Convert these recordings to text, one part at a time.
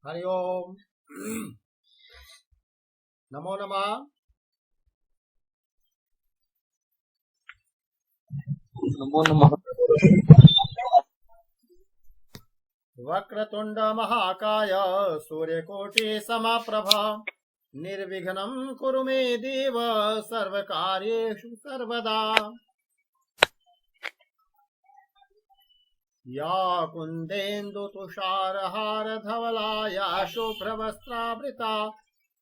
हरि ओम। नमो नमः। नमो नमः। वक्रतुंड महाकाय सूर्यकोटि समप्रभा निर्विघ्नं कुरु मे देव सर्वकार्येषु सर्वदा। या कुन्देन्दु तुषारहार धवला या शुभ्रवस्त्रावृता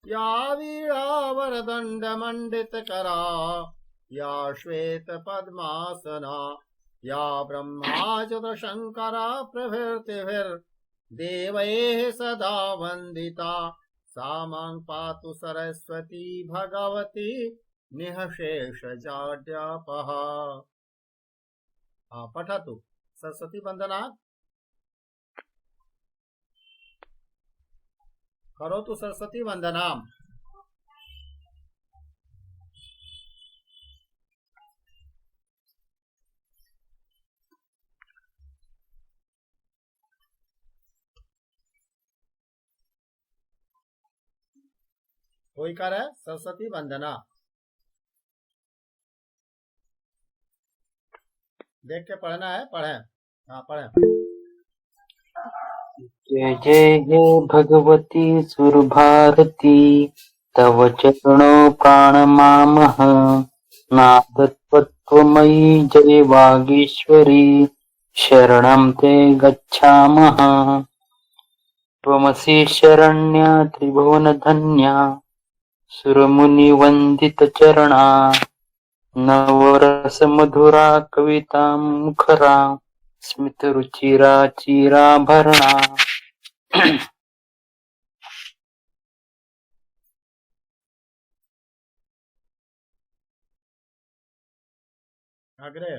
या वीणावरदण्ड मण्डितकरा या श्वेत पद्मासना या ब्रह्माच्युतशङ्करा प्रभृतिभिर्देवैः सदा वन्दिता सा मां पातु सरस्वती भगवती निःशेषजाड्यापः। पठतु सरस्वती वंदना करोतु सरस्वती वंदना। कोई करे सरस्वती वंदना, देख के पढ़ना है, पढ़े। हाँ पढ़े। जय जय हे भगवती सुरभारती तव चरणों प्राणमामः। नादत्वत्वमयी जय वागीश्वरी शरणं ते गच्छामः। त्वमसि शरण्या त्रिभुवनधन्या सुरमुनिवन्दितचरणा नवरसमधुरा कविता मुखरा स्मितरुचिरा चिराभरणा। अग्रे।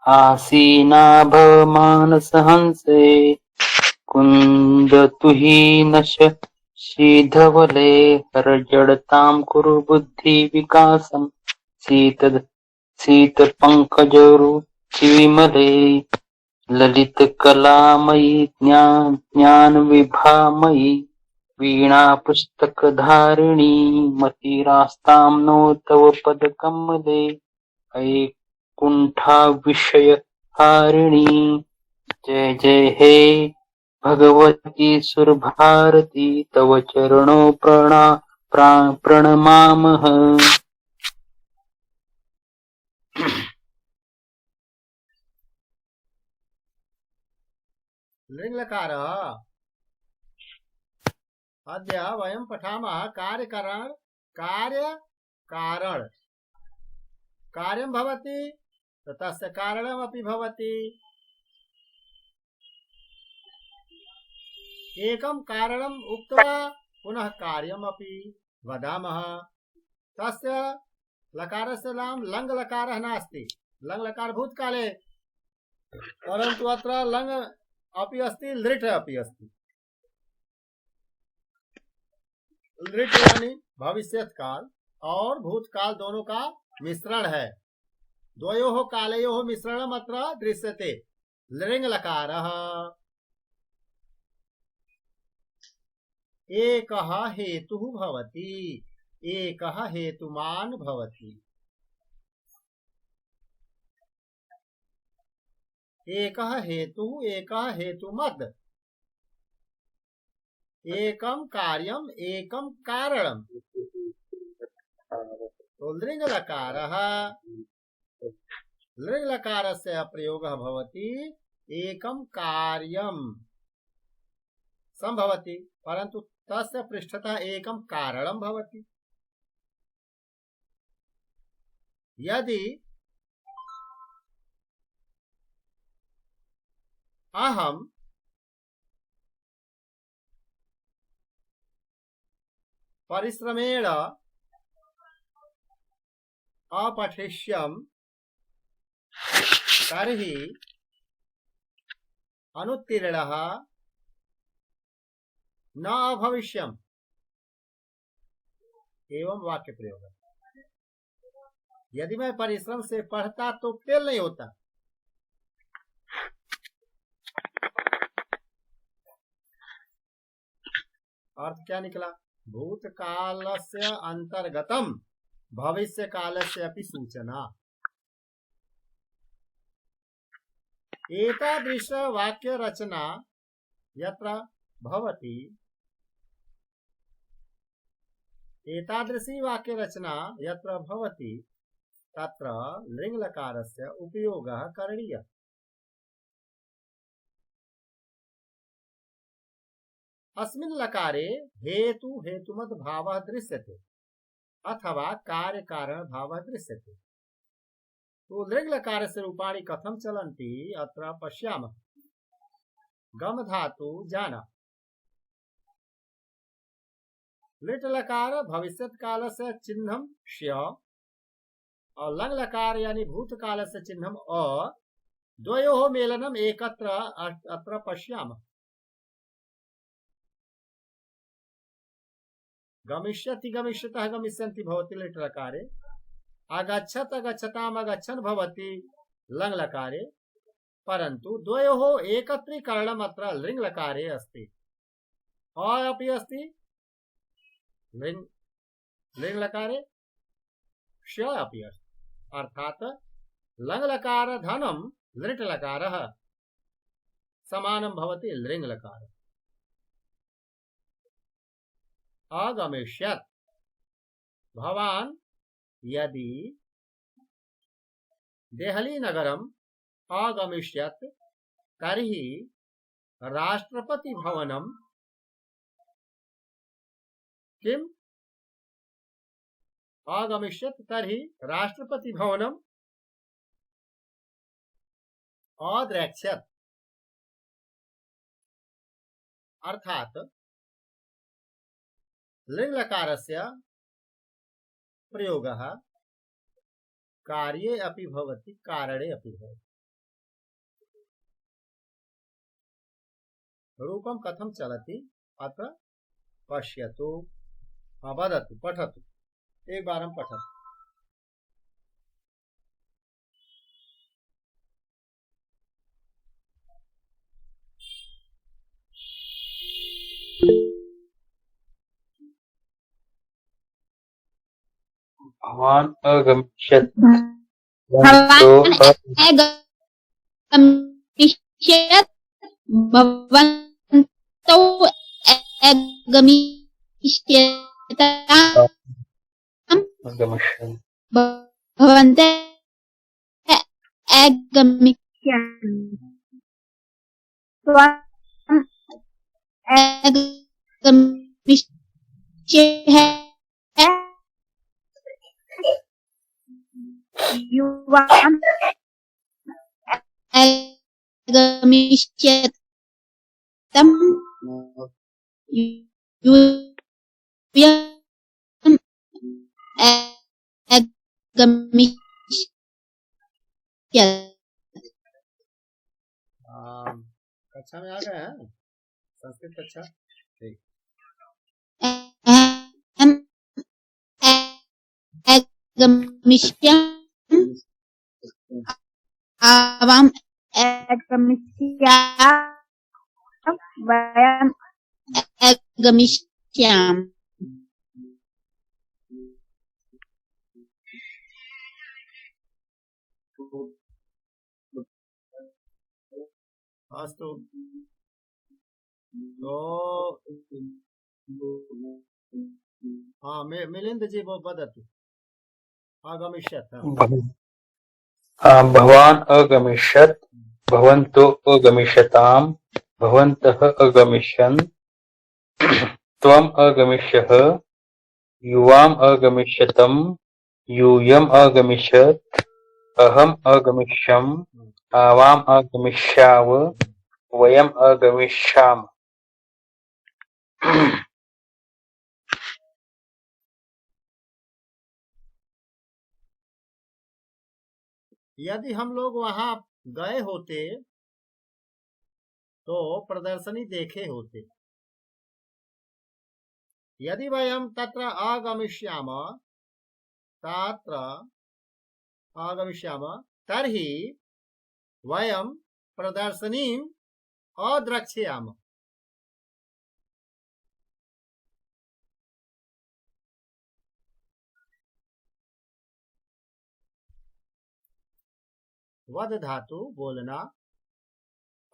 आसीना भव मानस हंसे कुन्दतुहीनश शीधवले हरजडतां कुरु बुद्धि विकासं शीतपङ्कजरुचिविमले ललितकलामयी ज्ञानविभामयी वीणा पुस्तकधारिणी मतिरास्तां नो तव पदकमले वैकुण्ठा विषयहारिणी। जय जय हे भगवती सुरभारती तव चरणों प्रणमामः। लिङ्लकारः अद्य वयं पठामः कार्यकारण कार्यं भवति तस्य कारणमपि भवति। एकं कारणम् उक्त्वा पुनः कार्यमपि वदामः। तस्य लकारस्य नाम लङ् लकारः नास्ति। लङ् लकार भूतकाले, परन्तु अत्र लङ् अपि अस्ति लृट् अपि अस्ति। लृट् यानी भविष्यत् काल और भूतकाल दोनों का मिश्रण है। द्वयोः कालयोः मिश्रणम् अत्र दृश्यते। लृङ् लकारः एकः हेतुः भवति, एकः हेतुमान् भवति। एकः हेतुः एकः हेतुमद् एकं कार्यम् एकं कारणम्। तो लृङ् लकारः लृङ् लकारस्य प्रयोगः भवति एकं कार्यं सम्भवति, परन्तु तस्य पृष्ठतः एकं कारणं भवति। यदि अहं परिश्रमेण अपठिष्यं तर्हि अनुत्तीर्णः न अभविष्यम, एवं वाक्य प्रयोग है। यदि मैं परिश्रम से पढ़ता तो फेल नहीं होता। अर्थ क्या निकला? भूतकालस्य अंतर्गतम भविष्य कालस्य अपि सूचना। एतादृश वाक्य रचना यत्र भवति, एतादृशी वाक्य रचना यत्र भवति तत्र लिङ्लकारस्य उपयोगः करणीयः। अस्मिन् लकारे हेतु हेतुमत् भावः दृश्यते अथवा कार्य कारण भावः दृश्यते। तो लिङ् लकारस्य रूपाणि कथं चलन्ति अत्र पश्यामः। गम धातु जाना, लिट् लकार भविष्यत् कालस्य चिह्नं श्य और लङ् लकार यानी भूतकालस्य चिह्नं अ, द्वयोः मेलनम् एकत्र अत्र पश्यामः। गमिष्यति गमिष्यतः गमिष्यन्ति भवति लिट् लकारे, अगच्छत् अगच्छताम् अगच्छन् भवति लङ् लकारे, परन्तु द्वयोः एकत्रीकरणम् अत्र लिङ् लकारे अस्ति। अ अपि अस्ति लिङ् लकारे, श अपि अस्ति, अर्थात् लङ् लकार धनं लिट् लकारः समानं भवति लिङ् लकारः। अगमिष्यत्, भवान् यदि देहली नगरम् अगमिष्यत् तर्हि राष्ट्रपति भवनं किम् अगमिष्यत् तर्हि राष्ट्रपति भवनम् अद्रक्ष्यत्, अर्थात लिङ् लकारस्य प्रयोगः कार्ये अपि भवति कारणे अपि भवति। रूपं कथं चलति अत्र पश्यतु, वदतु, पठतु, एकवारं पठतु। भवान् अगमिष्यत् अगमिष्यत् भवन्तौ अगमिष्यताम् अगमिष्यन् भवन्तः अगमिष्यन् त्वम् अगमिष्यः युवाम् अगमिष्यत् तम् यूयम् अगमिष्यत्। कक्षा में आ गए हैं संस्कृत कक्षा? ठीक। अगमिष्यम् आवाम् अगमिष्यामः वयम् अगमिष्यामः। अस्तु, तो मिलिंद जी वो वदतु अगमिष्यत्। भवान् अगमिष्यत्, भवन्तौ अगमिष्यताम्, भवन्तः अगमिष्यन्, त्वम् अगमिष्यः, युवाम् अगमिष्यतम्, यूयम् अगमिष्यत्, अहम् अगमिष्यम्, आवाम् अगमिष्याव, वयम् अगमिष्यामः। यदि हम लोग वहां गए होते तो प्रदर्शनी देखे होते, यदि वयं तत्र आगमिष्यामः तर्हि वयं प्रदर्शनीम् अद्रक्ष्यामः। वद धातु बोलना,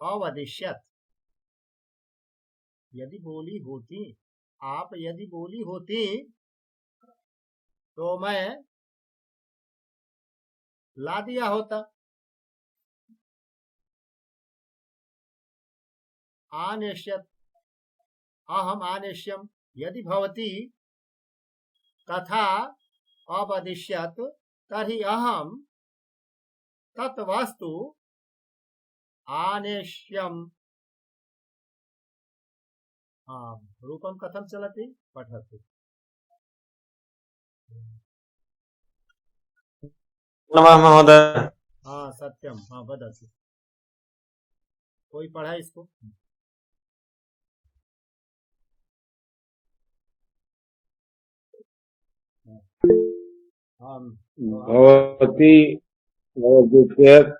अवदिष्यत यदि बोली होती, आप यदि बोली होती तो मैं ला दिया होता। आनेष्यत अहम आनेष्यम, यदि भवती तथा अवदिष्यत तर्हि अहम तत्वस्तु आनेष्यम। रूपम कथम चलति पठतु। नमः महोदय। सत्यम। वदतु, कोई पढ़ा इसको। भवती भवद्वितीयत्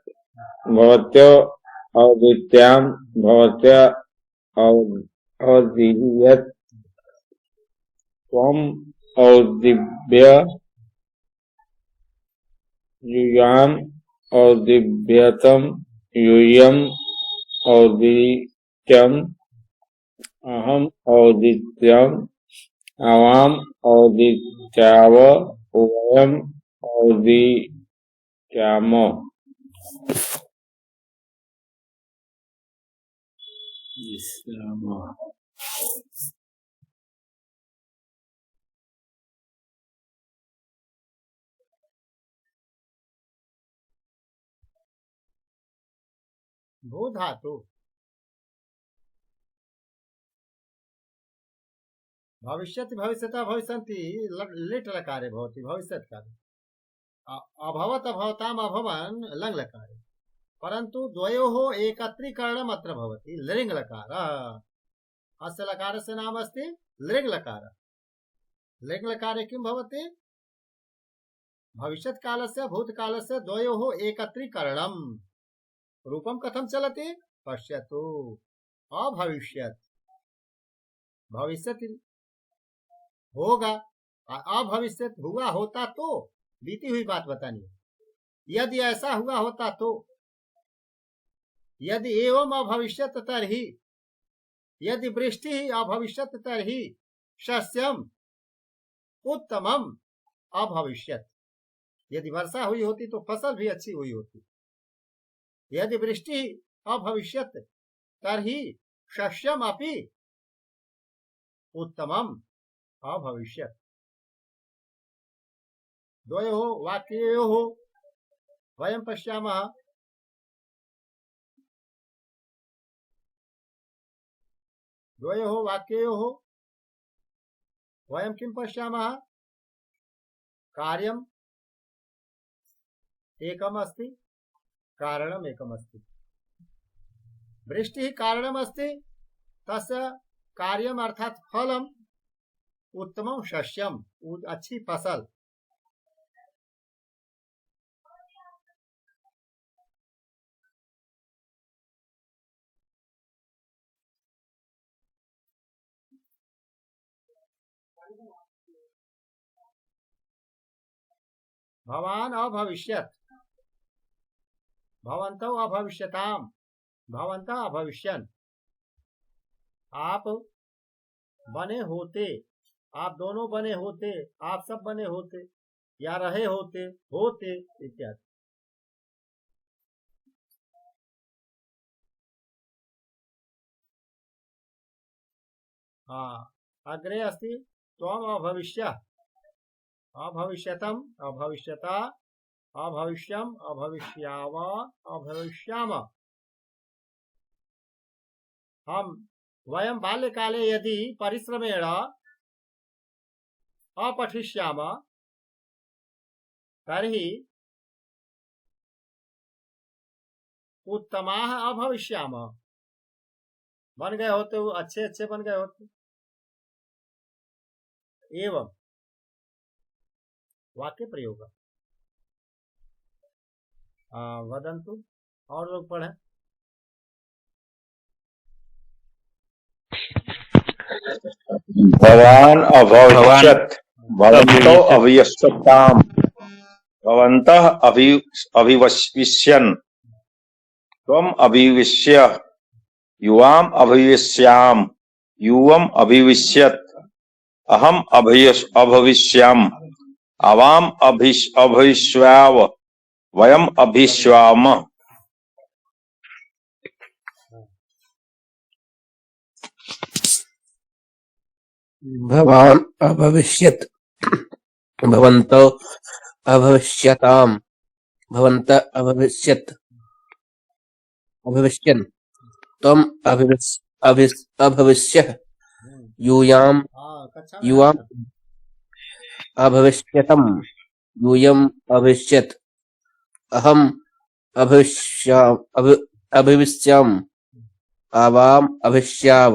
भवत्यो अवद्वितीयां भवत्या अवद्वितीयत् त्वम् अवद्वितीय यूयाम् अवद्वितीयतम् यूयम् अवद्वितीयम् अहम् अवद्वितीयम् आवाम् अवद्वितीयाव वयम् अवद्वितीयामः। भू धातु भविष्यति भविष्यता भविष्यन्ति लिट् लकारे भवति भविष्यत् काले। अभवत् अभवताम् अभवन् लङ् लकारे, परन्तु द्वयोः एकत्रीकरणम् अत्र भवति लृङ् लकारः। अस्य लकारस्य नाम अस्ति लृङ् लकारः। लृङ् लकारे किं भवति? भविष्यत्कालस्य भूतकालस्य द्वयोः एकत्रीकरणम्। रूपं कथं चलति पश्यतु। अभविष्यत्, भविष्यति होगा, अभविष्यत हुआ होता तो, बीती हुई बात बतानी। यदि ऐसा हुआ होता तो, यदि एवं अभविष्यत तर्हि, यदि वृष्टि अभविष्यत तर्हि शस्यम उत्तमम अभविष्यत। यदि वर्षा हुई होती तो फसल भी अच्छी हुई होती। यदि वृष्टि अभविष्यत तर्हि शस्यम अपि उत्तमम अभविष्यत। द्वयोः वाक्ययोः वयं पश्यामः। द्वयोः वाक्ययोः वयं किं पश्यामः? कार्यम् एकम् अस्ति, कारणम् एकम् अस्ति। वृष्टिः कारणम् अस्ति, तस्य कार्यम् अर्थात फलम् उत्तमं शस्यम्, अच्छी फसल। भवान् अभविष्यत्, भवन्तौ अभविष्यताम्, भवन्तः अभविष्यन्। आप बने होते, आप दोनों बने होते, आप सब बने होते, या रहे होते, होते इत्यादि। अग्रे अस्ति त्वम् अभविष्यः, अभविष्यतम्, अभविष्यता, अभविष्यम्, अभविष्याव, अभविष्याम। वयं बाल्यकाले यदि परिश्रमेण अपठिष्यामः तर्हि उत्तमाः अभविष्यामः। बन गए होते, अच्छे अच्छे बन गए होते। एवं वाक्य प्रयोग। वदंतु और लोग पढ़े। भवान अभविष्यत् भवन्तो अभविष्यत् अभविष्यताम् भवन्तः अभिविष्यन् त्वम् अभिविष्य युवाम् अभिविष्याम् युवम् अभिविष्यत् अहम् अभविष्याम् आवाम् अभविष्याव वयम् अभविष्याम। भवान् अभविष्यत् भवन्तो अभविष्यताम् भवन्तः अभविष्यन् त्वम् अभविष्यः यूयाम् कक्षा में युवाम् अभविष्यतम् यूयम् अभविष्यत् अहम् अभविष्याम् आवाम् अभविष्याव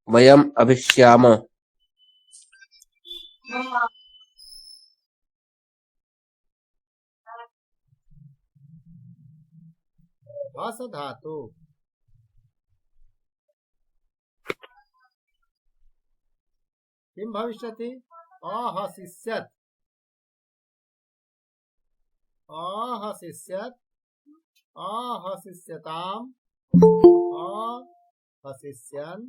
वयम् अभविष्याम। हस धातु किं भविष्यति? अहसिष्यत् अहसिष्यत् अहसिष्यताम् अहसिष्यन्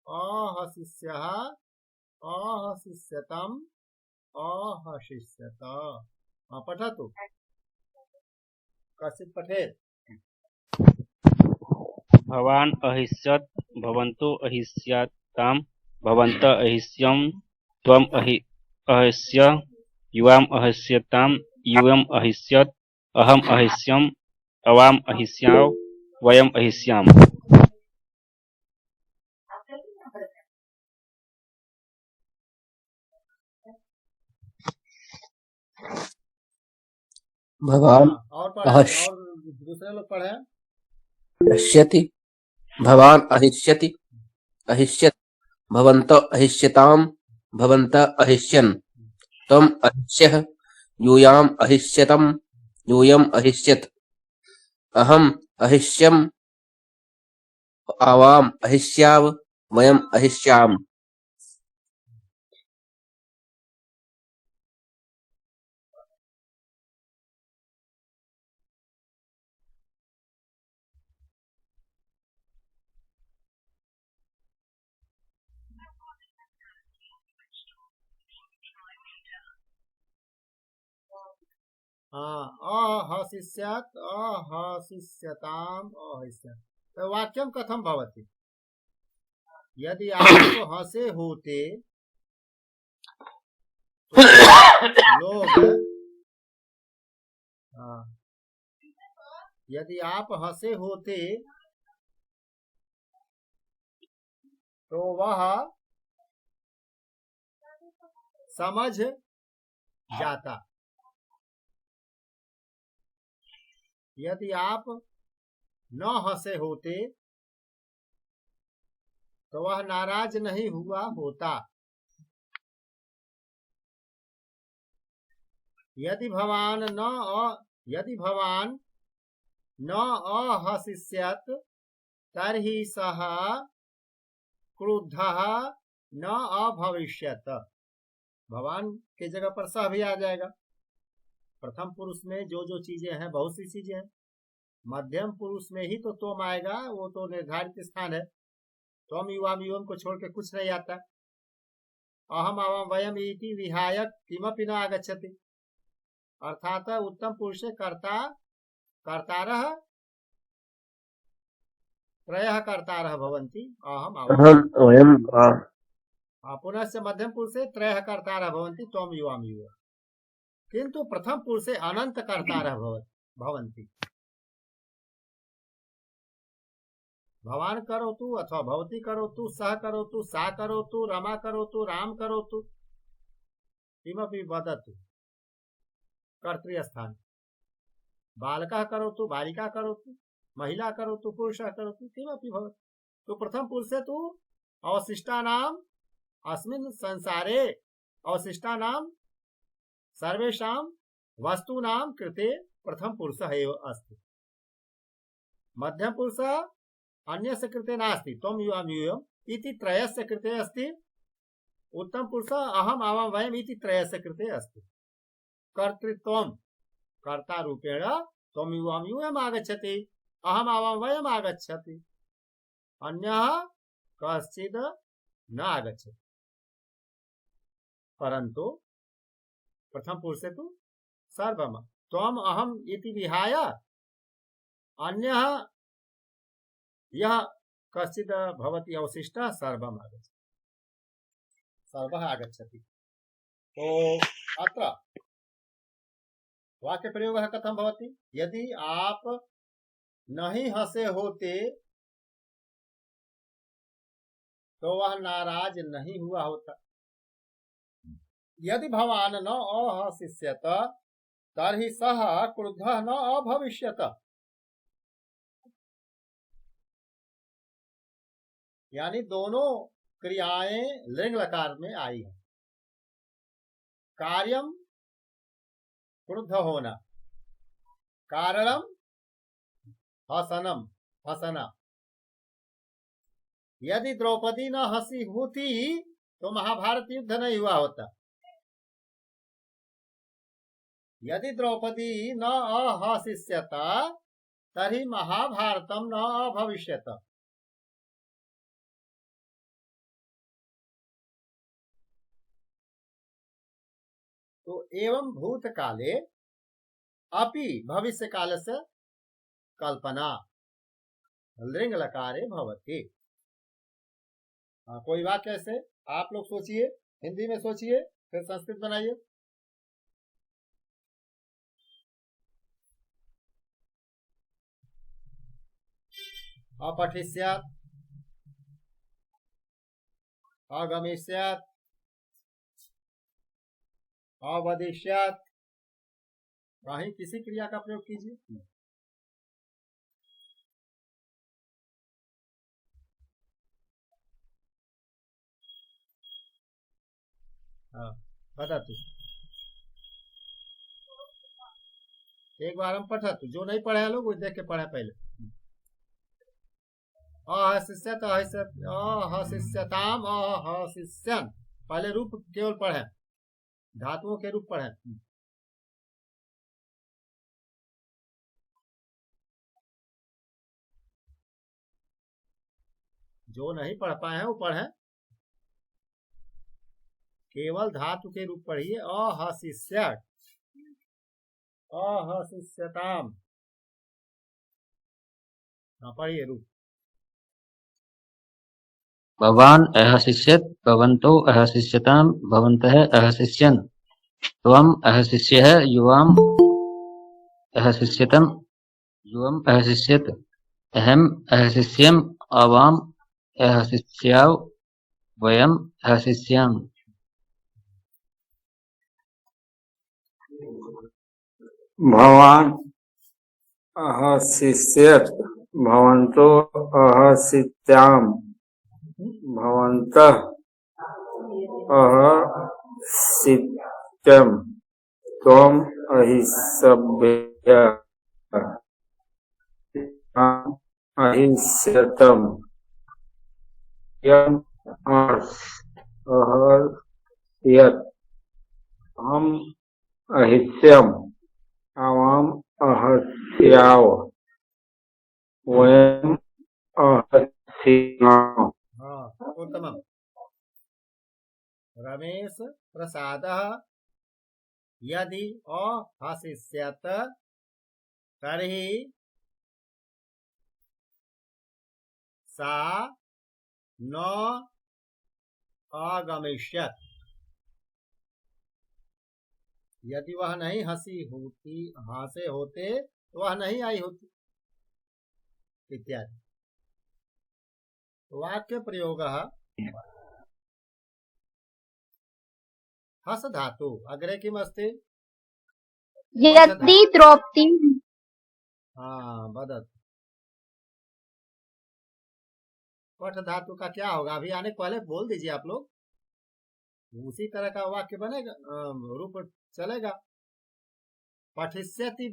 अहसिष्यः अहसिष्यतम् अहसिष्यत। पठतु कश्चित् पठेत्। भवान् अहिष्यत् भवन्तो अहिष्यताम् भवन्तः अहिष्यम् त्वम् अहिष्य युवाम् अहिष्यताम् युवम् अहिष्यत् अहम् अहिष्यम् अवाम् अहिष्याव वयम् अहिष्याम। भवान् और पढ़े और दूसरे लोग पढ़े। अहिष्यति भवान् अहिष्यति अहिष्यत् भवन्तो अहिष्यताम् भवन्तः अहिष्यन् त्वम् अहिष्यः यूयाम् अहिष्यतम् यूयम् अहिष्यत् अहम् अहिष्यम् आवाम् अहिष्याव वयम् अहिष्याम। अहसिष्यत् अहसिष्यताम् अहिष्यत्। तो वाक्यं कथं भवति? यदि आप हंसे होते तो लोग यदि आप हंसे होते तो वह समझ जाता। यदि आप न हंसे होते तो वह नाराज नहीं हुआ होता। यदि भवान न अहसिष्यत् तर्हि सः क्रुद्धः न अभविष्यत्। भवान के जगह पर सह भी आ जाएगा। प्रथम पुरुष में जो जो चीजें हैं बहुत सी चीजें हैं। मध्यम पुरुष में ही तो तुम आएगा, वो तो निर्धारित स्थान है। त्वम युवाम युवम को छोड़ के कुछ नहीं आता। अहम आवाम वयम इति विहाय किमपि न आगच्छति। अर्थात उत्तम पुरुष कर्ता कर्तारः त्रयः कर्तारः भवन्ति। अहम आवाम वयम् पुनश्च मध्यम पुरुषे त्रयः कर्तारः भवन्ति त्वम युवाम युव। किंतु प्रथम पुरुषे अनंत कर्तारः भवन्ति। भवान करोतु अथवा भवती करोतु सः करोतु सा करोतु रमा करोतु राम करोतु किमपि वदतु कर्तृस्थान। बालकः करोतु बालिका करोतु महिला करोतु पुरुषः करोतु किमपि भवतु। तो प्रथम पुरुषे तु अवशिष्टानां अस्मिन् संसारे अवशिष्टानां सर्वेषां वस्तूनां कृते प्रथम पुरुषः एव अस्ति। मध्यम पुरुषः अन्यस्य कृते नास्ति। त्वं युवां यूयम् इति त्रयस्य कृते अस्ति। उत्तम पुरुषः अहम् आवां वयम् इति त्रयस्य कृते अस्ति। कर्तृत्वं कर्ता रूपेण त्वं युवां यूयम् आगच्छति, अहम् आवां वयम् आगच्छति, अन्यः कश्चित् न आगच्छति। परन्तु प्रथम पुरुषे तु सर्वम् त्वम् अहम् इति विहाय अन्यः यः कश्चित् भवति अवशिष्टः सर्वम् आगच्छति, सर्वः आगच्छति। तो अत्र वाक्य प्रयोगः कथं भवति? यदि आप नहीं हंसे होते तो वह नाराज नहीं हुआ होता। यदि भवान न अहसिष्यत तर्हि सः क्रुद्धः न अभविष्यत। यानी दोनों क्रियाएं लिंग लकार में आई हैं। कार्यम क्रुद्ध होना, कारणम हसनम हसना। यदि द्रौपदी न हंसी होती तो महाभारत युद्ध नहीं हुआ होता। यदि द्रौपदी न अहसिष्यत तर्हि महाभारतम न अभविष्यत। तो एवं भूतकाले अपि भविष्यकालस्य कल्पना लिंग लकारे भवति। कोई वाक्य ऐसे आप लोग सोचिए, हिंदी में सोचिए, फिर संस्कृत बनाइए। अपठिष्यात्, अगमिष्यात्, अवदिष्यात्। कहीं किसी क्रिया का प्रयोग कीजिए। वदतु, एक बार हम पठतु, जो नहीं पढ़े हैं लोग वो देख के पढ़े पहले। अहसिष्यत अहसिष्यताम अहसिष्यन्, पहले रूप केवल पढ़े, धातुओं के रूप पढ़े। जो नहीं पढ़ पाए हैं वो पढ़े, केवल धातु के रूप पढ़िए। अहसिष्यत्, अहसिष्यताम, पढ़िए रूप। भवान् अहसिष्यत्, भवन्तो अहसिष्यताम्, भवन्तः अहसिष्यन्, त्वम् अहसिष्यः, युवाम् अहसिष्यतम्, युवम् अहसिष्यत्, अहम् अहसिष्यम्, आवाम् अहसिष्याव, वयम् अहसिष्याम। भवान् अहसिष्यत्, भवन्तो अहसिष्याम्, भवन्तः अहसिष्यम्, त्वम् अहिष्यः, अहिष्यतम्, यम् अहस्यत्, अहम् अहिष्यम्, आवाम् अहस्याव, वयम् अहस्याम। उत्तमम्। रमेश प्रसादः यदि अहसिष्यत् तर्हि सा न आगमिष्यत्। यदि वह नहीं हंसे होते तो वह नहीं आई होती, इत्यादि। वाक्य प्रयोग हस धातु अग्रे किमस्ति? यदि द्रौपदी वदतु। पठ धातु का क्या होगा? अभी आने पहले बोल दीजिए आप लोग। उसी तरह का वाक्य बनेगा, रूप चलेगा। पठिष्यति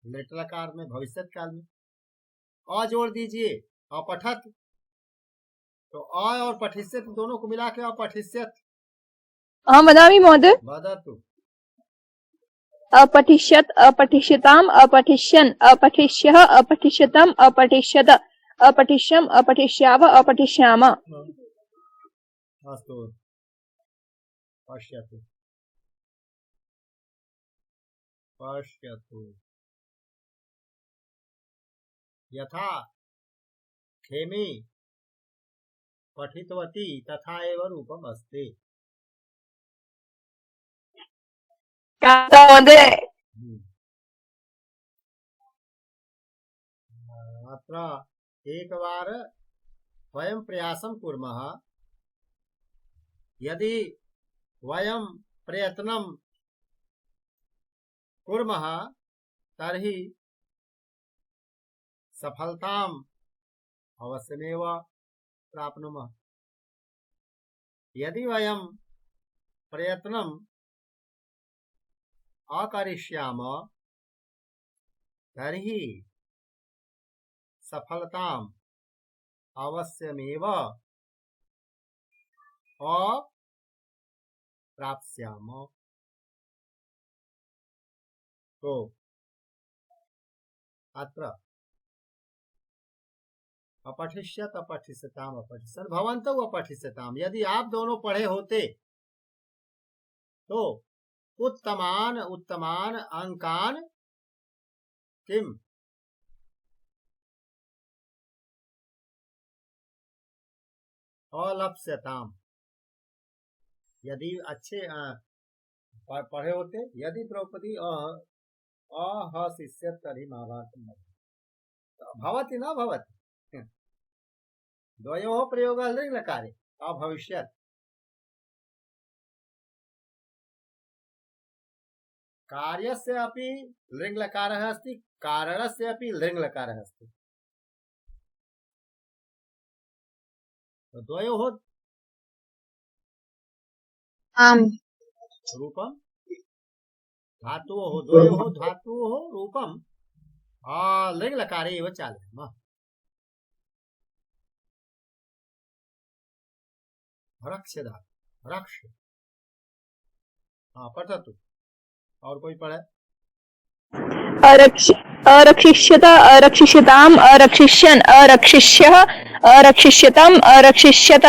लेटलकार में भविष्य काल में अ जोड़ दीजिए, अपठत, तो अ और पठिष्यत दोनों को मिला के अपठिष्यत। अहं वदामि महोदय। वदतु। अपठिष्यत्, अपठिष्यताम्, अपठिष्यन्, अपठिष्यः, अपठिष्यतम्, अपठिष्यत, अपठिष्यम्, अपठिष्याव, अपठिष्याम। अस्तु, पश्यतु पश्यतु। यथा खेमी पठितवती तथा एव रूपम् अस्ति। महोदय। अत्र एकवार वयं प्रयासं कुर्मः। यदि वयं प्रयत्नं कुर्मः तर्हि सफलताम् अवश्यमेव प्राप्नुमः। यदि वयं प्रयत्नं अकरिष्यामः तर्हि सफलताम् अवश्यमेव अप्राप्स्यामः। तो अत्र अपठिष्यत अपठिष्यताम् अपठिष्यन् भवन्तौ अपठिष्यताम्। यदि आप दोनों पढ़े होते तो उत्तमान उत्तमान अंकान किम अलप्स्यताम्। यदि अच्छे पढ़े होते, यदि द्रौपदी अहसिष्यत् तर्हि महाभारतं भवति न भवति। द्वयोः प्रयोगः लिङ्लकारे अभविष्यत्। कार्यस्य अपि लिङ्लकारः अस्ति, कारणस्य अपि लिङ्लकारः अस्ति। द्वयोः आम् रूपं धातोः, द्वयोः धातोः रूपं लिङ्लकारे एव चालयामः। रक्ष धातु, रक्ष। पठतु। और कोई पढ़े? अरक्षिष्यत, अरक्षिष्यताम्, अरक्षिष्यन्, अरक्षिष्यः, अरक्षिष्यतम्, अरक्षिष्यत,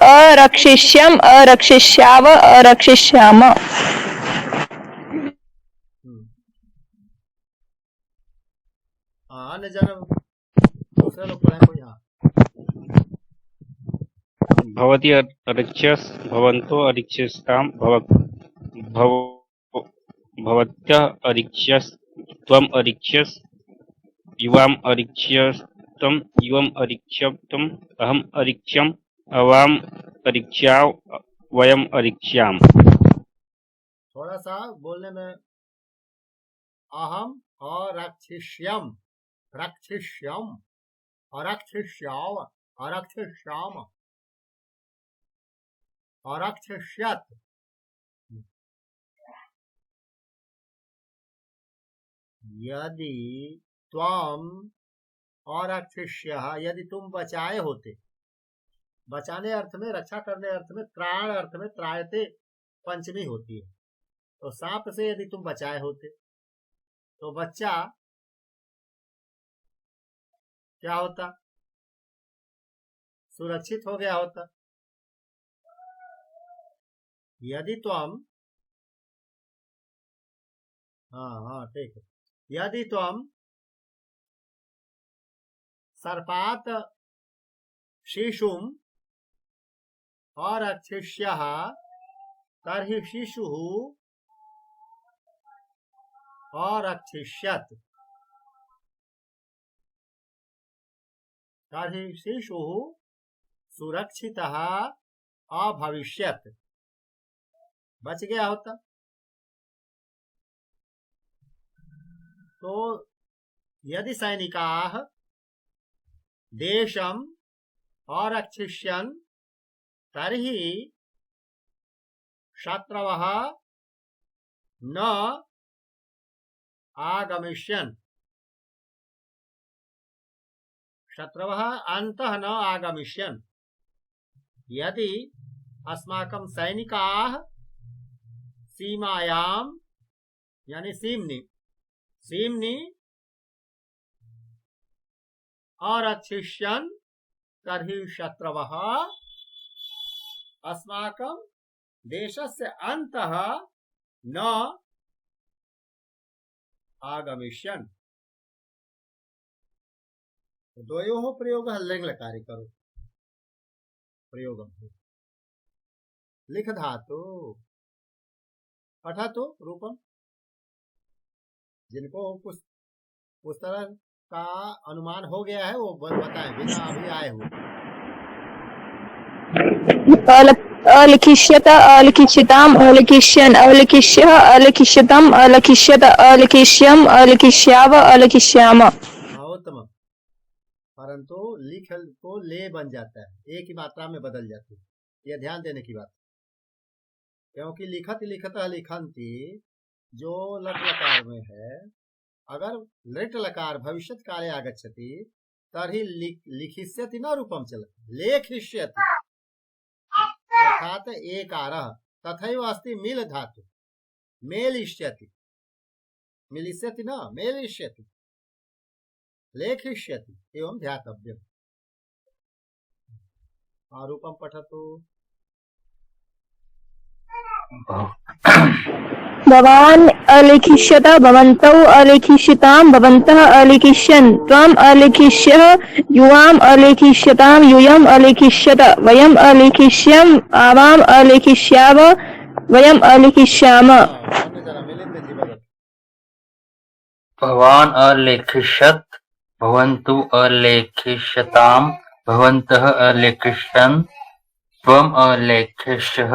अरक्षिष्यम्, अरक्षिष्याव, अरक्षिष्याम। अन्य जन दूसरे लोग पढ़े कोई? हाँ, भवति अरिच्यस्, भवन्तो अरिच्यस्ताम्, भवत्यः अरिच्यस्, त्वम् अरिच्यस्, युवाम् अरिच्यस्तम्, युवम् अरिच्यतम्, अहम् अरिच्यम्, अवाम् अरिच्याव, वयम् अरिच्याम। थोड़ा सा बोलने में अहम अरक्षिष्यम, रक्षिष्यम, अरक्षिष्याव, अरक्षिष्याम, अरक्षिष्यत्। यदि त्वम अरक्षिष्यः, यदि तुम बचाए होते, बचाने अर्थ में, रक्षा करने अर्थ में, त्राण अर्थ में त्रायते पंचमी होती है। तो सांप से यदि तुम बचाए होते तो बच्चा क्या होता? सुरक्षित हो गया होता। यदि तुम, हाँ ठीक है, यदि तुम सर्पात शिशुम अरक्षिष्यः तर्हि शिशुः अरक्षिष्यत्, तर्हि शिशुः सुरक्षितः अभविष्यत्, बच गया होता। तो यदि सैनिकाः देशम् अरक्षिष्यन् तर्हि शत्रवः न आगमिष्यन् शत्रवः अन्तः न आगमिष्यन् यदि अस्माकं सैनिकाः सीमायां यानी सीम्नि आरक्षिष्यन् तर्हि शत्रवः अस्माकं देशस्य अन्तः न आगमिष्यन्। द्वयोः प्रयोगः लिङ्लकारे करो प्रयोगं लिख धातु पठतु रूपम जिनको उस तरह का अनुमान हो गया है वो बताएं बिना अभी आए हुए। अलिखिष्यत अलिखिष्यताम् अलिखिष्यन् अलिखिष्यः अलिखिष्यतम् अलिखिष्यत अलिखिष्यम् अलिखिष्याव अलिखिष्याम। उत्तम। परंतु लिख को ले बन जाता है, एक ही मात्रा में बदल जाती है, यह ध्यान देने की बात। क्योंकि लिखत लिखत लिखन्ति जो लट लकार में है, अगर लट लकार भविष्यत् काले आगच्छति तर्हि लिखिष्यति न रूपम चलति लेखिष्यति अर्थात एकारः। तथैव अस्ति मिल धातु मेलिष्यति मिलिष्यति न मेलिष्यति लेखिष्यति एवं ध्यातव्यम्। आरूपम पठतु। भवान् अलिखिष्यत भवन्तौ अलिखिष्यताम् भवन्तः अलिखिष्यन् त्वम् अलिखिष्यः युवाम् अलिखिष्यताम् यूयम् अलिखिष्यत वयम् अलिखिष्यम् आवाम् अलिखिष्याव वयम् अलिखिष्याम। भवान् अलिखिष्यत् भवन्तु अलिखिष्यताम् भवन्तः अलिखिष्यन् त्वम् अलिखिष्यः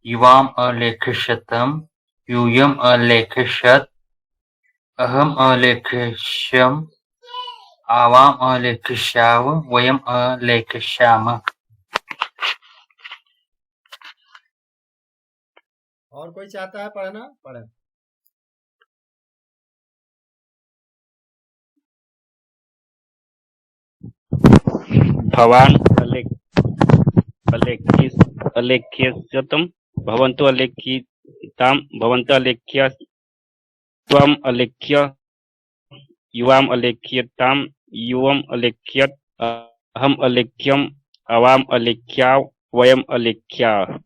युवाम् अलिखिष्यतम् यूयम् अलिखिष्यत् अहम् अलिखिष्यम् आवाम् अलिखिष्याव वयम् अलिखिष्याम। और कोई चाहता है पढ़ना? पढ़े। भवान् अलिखिष्यतम् भवन्तु अलिखिताम् भवन्तः अलिख्यत् त्वम् अलिख्य युवाम् अलिख्यताम् युवम् अलिख्यत् अहम् अलिख्यम् आवाम् अलिख्याव वयम् अलिख्याः।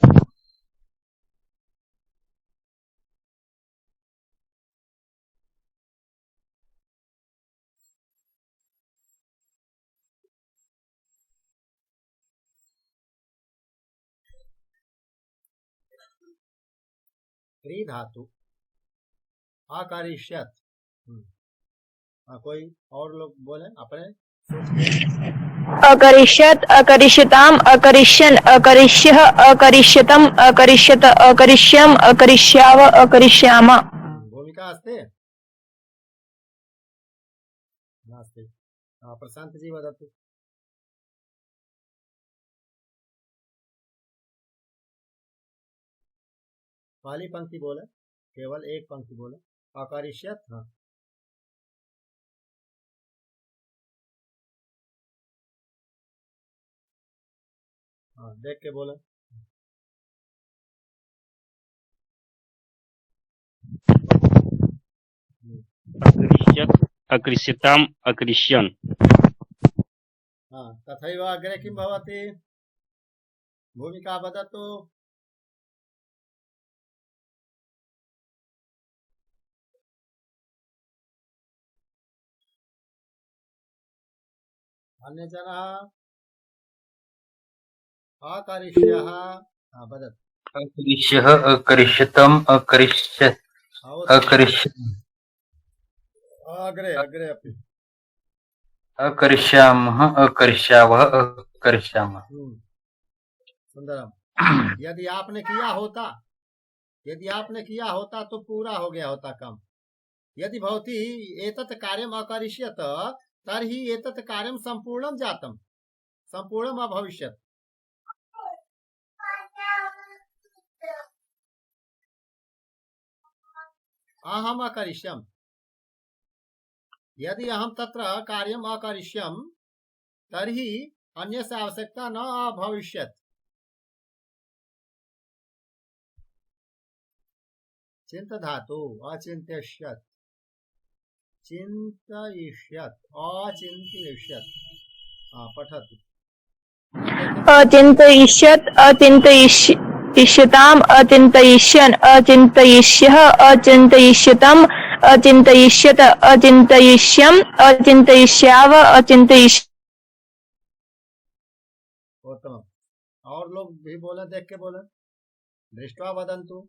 क्री धातु आकारिष्यत। कोई और लोग बोले अपने अकरिष्यत् अकरिष्यताम् अकरिष्यन् अकरिष्यः अकरिष्यतम् अकरिष्यत अकरिष्यम् अकरिष्याव अकरिष्याम। भूमिका अस्ति नास्ति। प्रशांत जी वदतु। पहली पंक्ति बोले, केवल एक पंक्ति बोले अकरिष्यत। हाँ हाँ देख के बोले। अकरिष्यत् अकरिष्यताम् अकरिष्यन्। हाँ तथैव अग्रे किं भवति? भूमिका वदतु। अन्य जनः अकरिष्यः वदतु। अकरिष्यः अकरिष्यतम् अकरिष्यत् अकरिष्यन् अग्रे अग्रे अपि अकरिष्यामः अकरिष्यावः अकरिष्यामः। सुंदरम। यदि आपने किया होता तो पूरा हो गया होता काम। यदि भवती एतत् कार्यम् अकरिष्यत तर्हि एतत् कार्यं संपूर्णं जातम्, संपूर्णम् अभविष्यत्। अहम अकरिष्यम। यदि अहम तत्र कार्यम अकरिष्यम तर्हि अन्यस्य आवश्यकता न अभविष्यत्। चिंत धातु अचिंत्यष्यत्, चिंतयिष्यत्, अचिंतयिष्यत्। पठतु। अचिन्तयिष्यत् अचिन्तयिष्यताम् अचिन्तयिष्यन् अचिन्तयिष्यः अचिन्तयिष्यतम् अचिन्तयिष्यत अचिन्तयिष्यम् अचिन्तयिष्याव अचिन्तयिष्य। उत्तम। और लोग भी बोले, देख के बोले। दृष्ट्वा वदन्तु।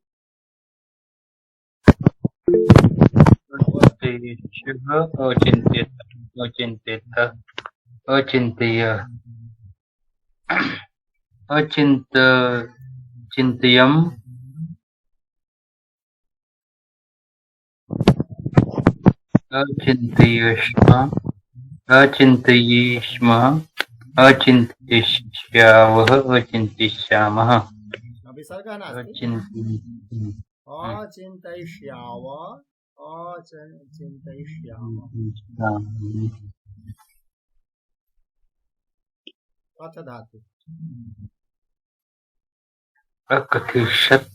अचिन्त्यः अचिन्त्येत अचिन्त्य चिन्तयम् अचिन्तयेष्म अचिन्तयेष्मः अचिन्तयिष्यावः अचिन्तयिष्यामः विसर्ग नास्ति। अचिन्तयिष्याव अचिन्तयिष्यामः। पथ धातु। अकथिष्यत्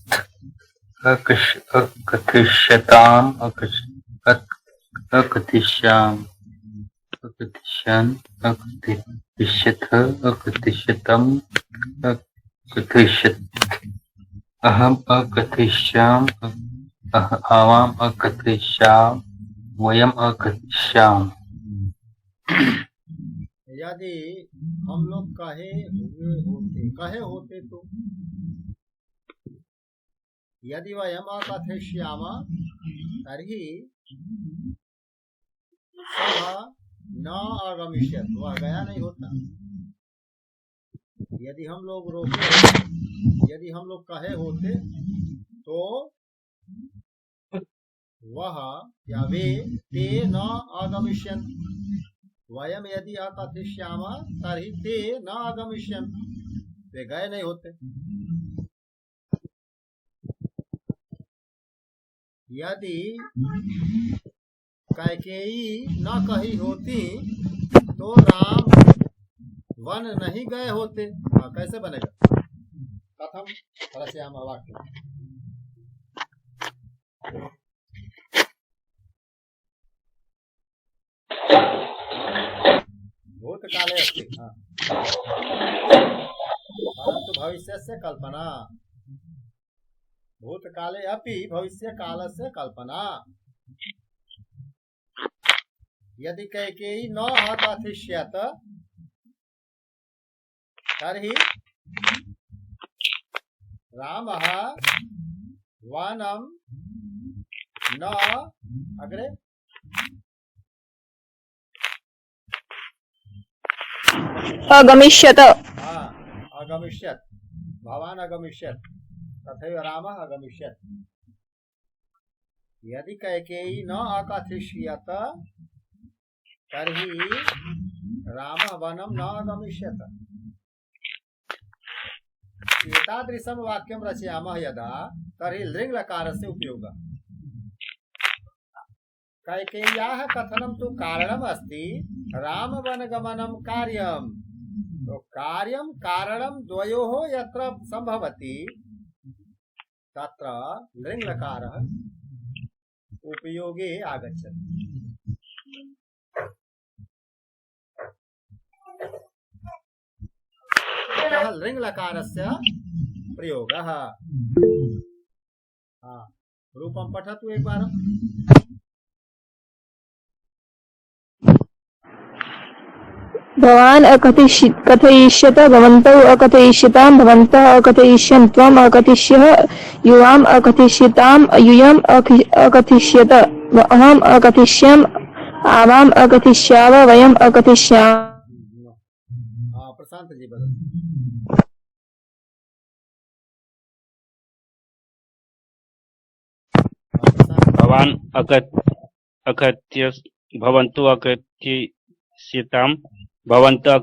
अकथिष्यताम् अकथिष्याम् अकथिष्यन् अकथिष्यथ अकथिष्यतम् अकथिष्यत् अहम् अकथिष्याम् आवाम् अकथिष्याम् वयम् अकथिष्याम। यदि हम लोग कहे होते तो, यदि वयम् अकथिष्याम तर्हि सः न आगमिष्यत्, वह गया नहीं होता। यदि हम लोग रोके, यदि हम लोग कहे होते तो वह या वे ते न आगमिष्यन्। वयम यदि अकथिष्याम तर्हि ते न आगमिष्यन्, वे गए नहीं होते। यदि कैकेयी न कही होती तो राम वन नहीं गए होते। कैसे बनेगा? कथम रचयाम वाक्य। भूतकाले अस्ति, परंतु भविष्यस्य कल्पना। भूतकाले अपि भविष्यकालस्य कल्पना। यदि कैकेयी न अकथिष्यत् तर्हि रामः वनं न अग्रे अगमिष्यत। अगमिष्यत्, भवान् अगमिष्यत्, तथैव रामः अगमिष्यत्। यदि कैकेयी न अकथिष्यत् तर्हि रामः वनं न अगमिष्यत्। एतादृशं वाक्यं रचयामः यदा तर्हि लृङ्लकारस्य उपयोगः। कैकेय्याः कथनं तु कारणम् अस्ति, रामवनगमनं कार्यम्। तो कार्यं कारणं द्वयोः यत्र सम्भवति तत्र लृङ्लकारः उपयोगे आगच्छति। अतः लृङ्लकारस्य प्रयोगः। रूपं पठतु एकवारम्। भवान् कथयिष्यत भवन्तौ अकथयिष्यताम् भवन्तः अकथयिष्यन् त्वम् अकथिष्यः युवाम् अकथिष्यताम् यूयम् अकथिष्यत अहम् अकथिष्याम् आवाम् अकथिष्याव वयम् अकथिष्यामः। प्रशांत जी बदल। भवान् अकथ्य भवन्तु अकथयिष्यताम् भवन्तः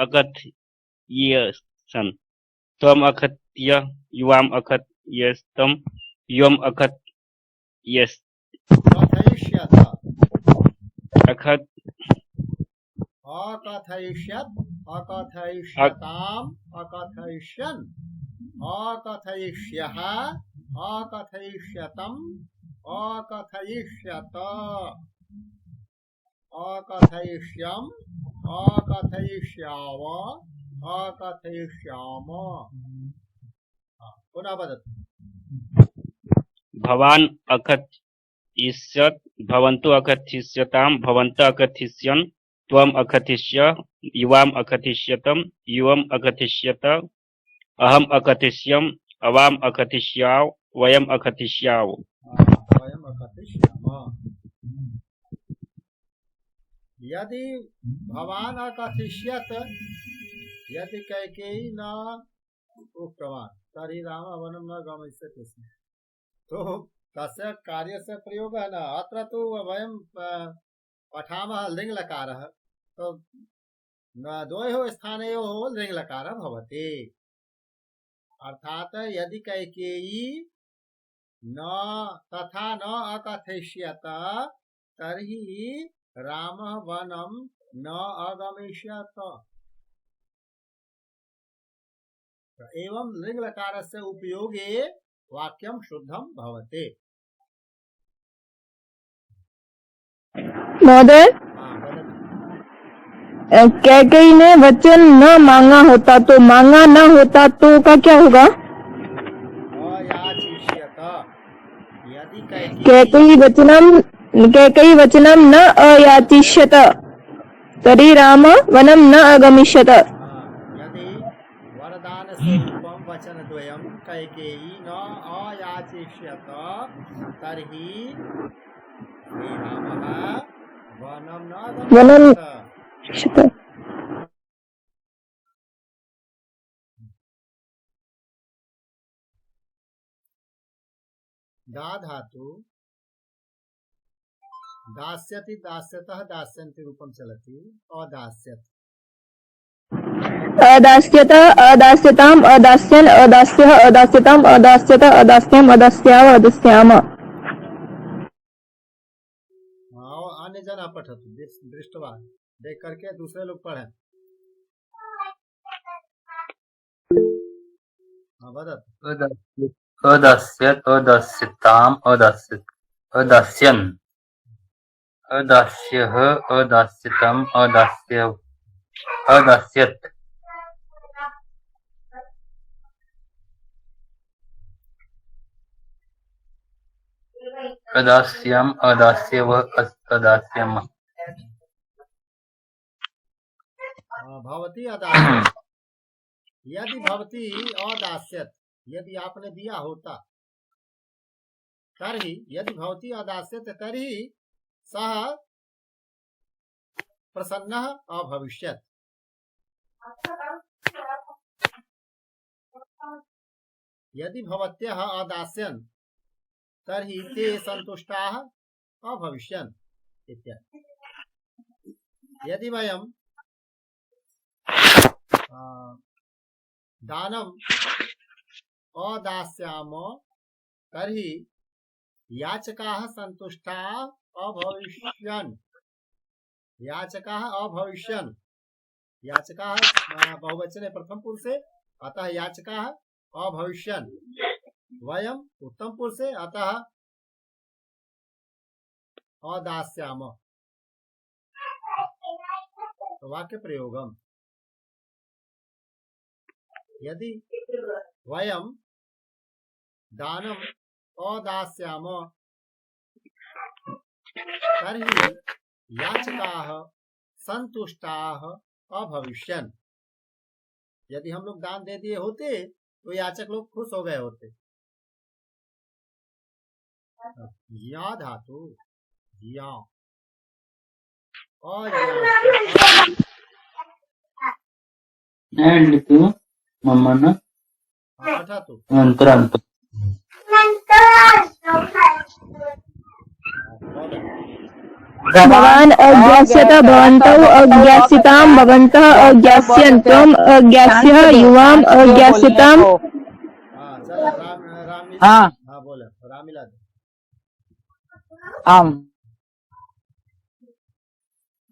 अकथयिष्यन् त्वम् अकथ्य युवाम् अकथयिष्यतम् युवम कथयिष्यत अकथ अकथयिष्यत अकथयिष्यताम अकथयिष्यन् अकथयिष्यः अकथयिष्यतम् अकथयिष्यत अकथयिष्यम् अकथयिष्याव अकथयिष्याम। पुनः वदतु। भवान अकथिष्यत भवन्तु अकथिष्यताम भवन्तः अकथिष्यन् त्वम् अकथिष्य युवाम् अकथिष्यतम् युवम् अकथिष्यत अहम् अकथिष्यम् अवाम् अकथिष्याव वयम् अकथिष्याव। वयम् अकथिष्यामः। यदि भवान् अकथिष्यत यदि कैकेयी न उक्तवान् तर्हि राम वनं न गमिष्यति स्म। तो तस्य कार्यस्य प्रयोगः न। अत्र तु वयं पठामः लिङ्लकारः, तो द्वयोः स्थानयोः लिङ्लकारः भवति। अर्थात यदि कैकेयी न तथा न अकथिष्यत तर्हि रामः वनं न अगमिष्यत। एवं लिङ्लकारस्य उपयोगे वाक्यं शुद्धं भवति। महोदय, कैकेयी ने वचन न मांगा होता तो मांगा न होता तो का क्या होगा? अयाचिष्यत। यदि कैकेयी वचनं न अयाचिष्यत तर्हि राम वनं न अगमिष्यत। यदि वरदानस्वरूपं वचनद्वयं कैकेयी न अयाचिष्यत तर्हि श्रीरामः वनं न गमिष्यत। दा धातु दास्यति दास्यतः दास्यन्ति रूपं चलति। अदास्यत् अदास्यत अदास्यताम् अदास्यन् अदास्यः अदास्यताम् अदास्यत अदास्यम् अदास्याव अदास्याम। अन्य जन पठतु दृष्ट्वा देख करके दूसरे लोग पढ़े। वदतु। अदास्यत अदास्यताम् अदास्यन् अदास्यः अदास्यतम् अदास्यव अदास्यत् अदास्यम् अदास्यव अदास्यम्। भवती अदास्यत। यदि भवती अदास्यत यदि आपने दिया होता तर्हि यदि भवती अदास्यत तर्हि सः प्रसन्नः अभविष्यत्। यदि भवत्यः अदास्यन् तर्हि ते सन्तुष्टाः अभविष्यन् इत्यादि। यदि वयं दानम् अदास्याम तर्हि याचकाः सन्तुष्टाः अभविष्यन्। याचकाः अभविष्यन्। याचकाः बहुवचने प्रथम पुरुषे अतः याचकाः अभविष्यन्। वयम् उत्तम पुरुषे अतः अदास्याम। वाक्य प्रयोगम्। यदि वयं दानम् अदास्याम तर्हि याचकाः संतुष्टाः अभविष्यन्। यदि हम लोग दान दे दिए होते तो याचक लोग खुश हो गए होते। या धातु या मम्मन अठातु अन्तरान्त भवान् अज्ञास्यत भवन्तौ अज्ञास्यतां भवन्तः अज्ञास्यन् त्वम् अज्ञास्यः युवाम् अज्ञास्यताम्। चलो राम हाँ बोले रामिला दे। आम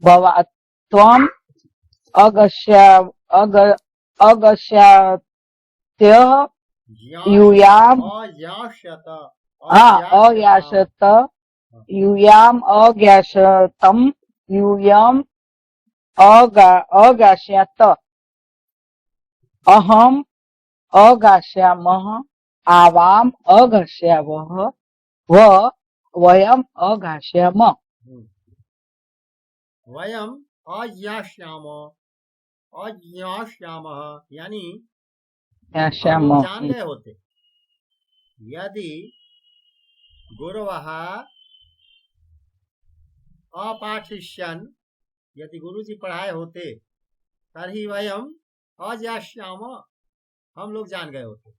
भवा त्वम अगस्त्य यूयाम अयाश्यत अयाशत यूयाम अज्ञाशतम यूयम अगाश्यत अहम अगाश्यामः आवाम अगाश्यावः वयम अगाश्याम वयम अयाश्याम अज्ञाश्यामः यानी हम लोग जान गए होते यदि गुरवः अपाठिष्यन् यदि गुरुजी पढ़ाए होते तर्हि वयम अज्ञास्याम हम लोग जान गए होते।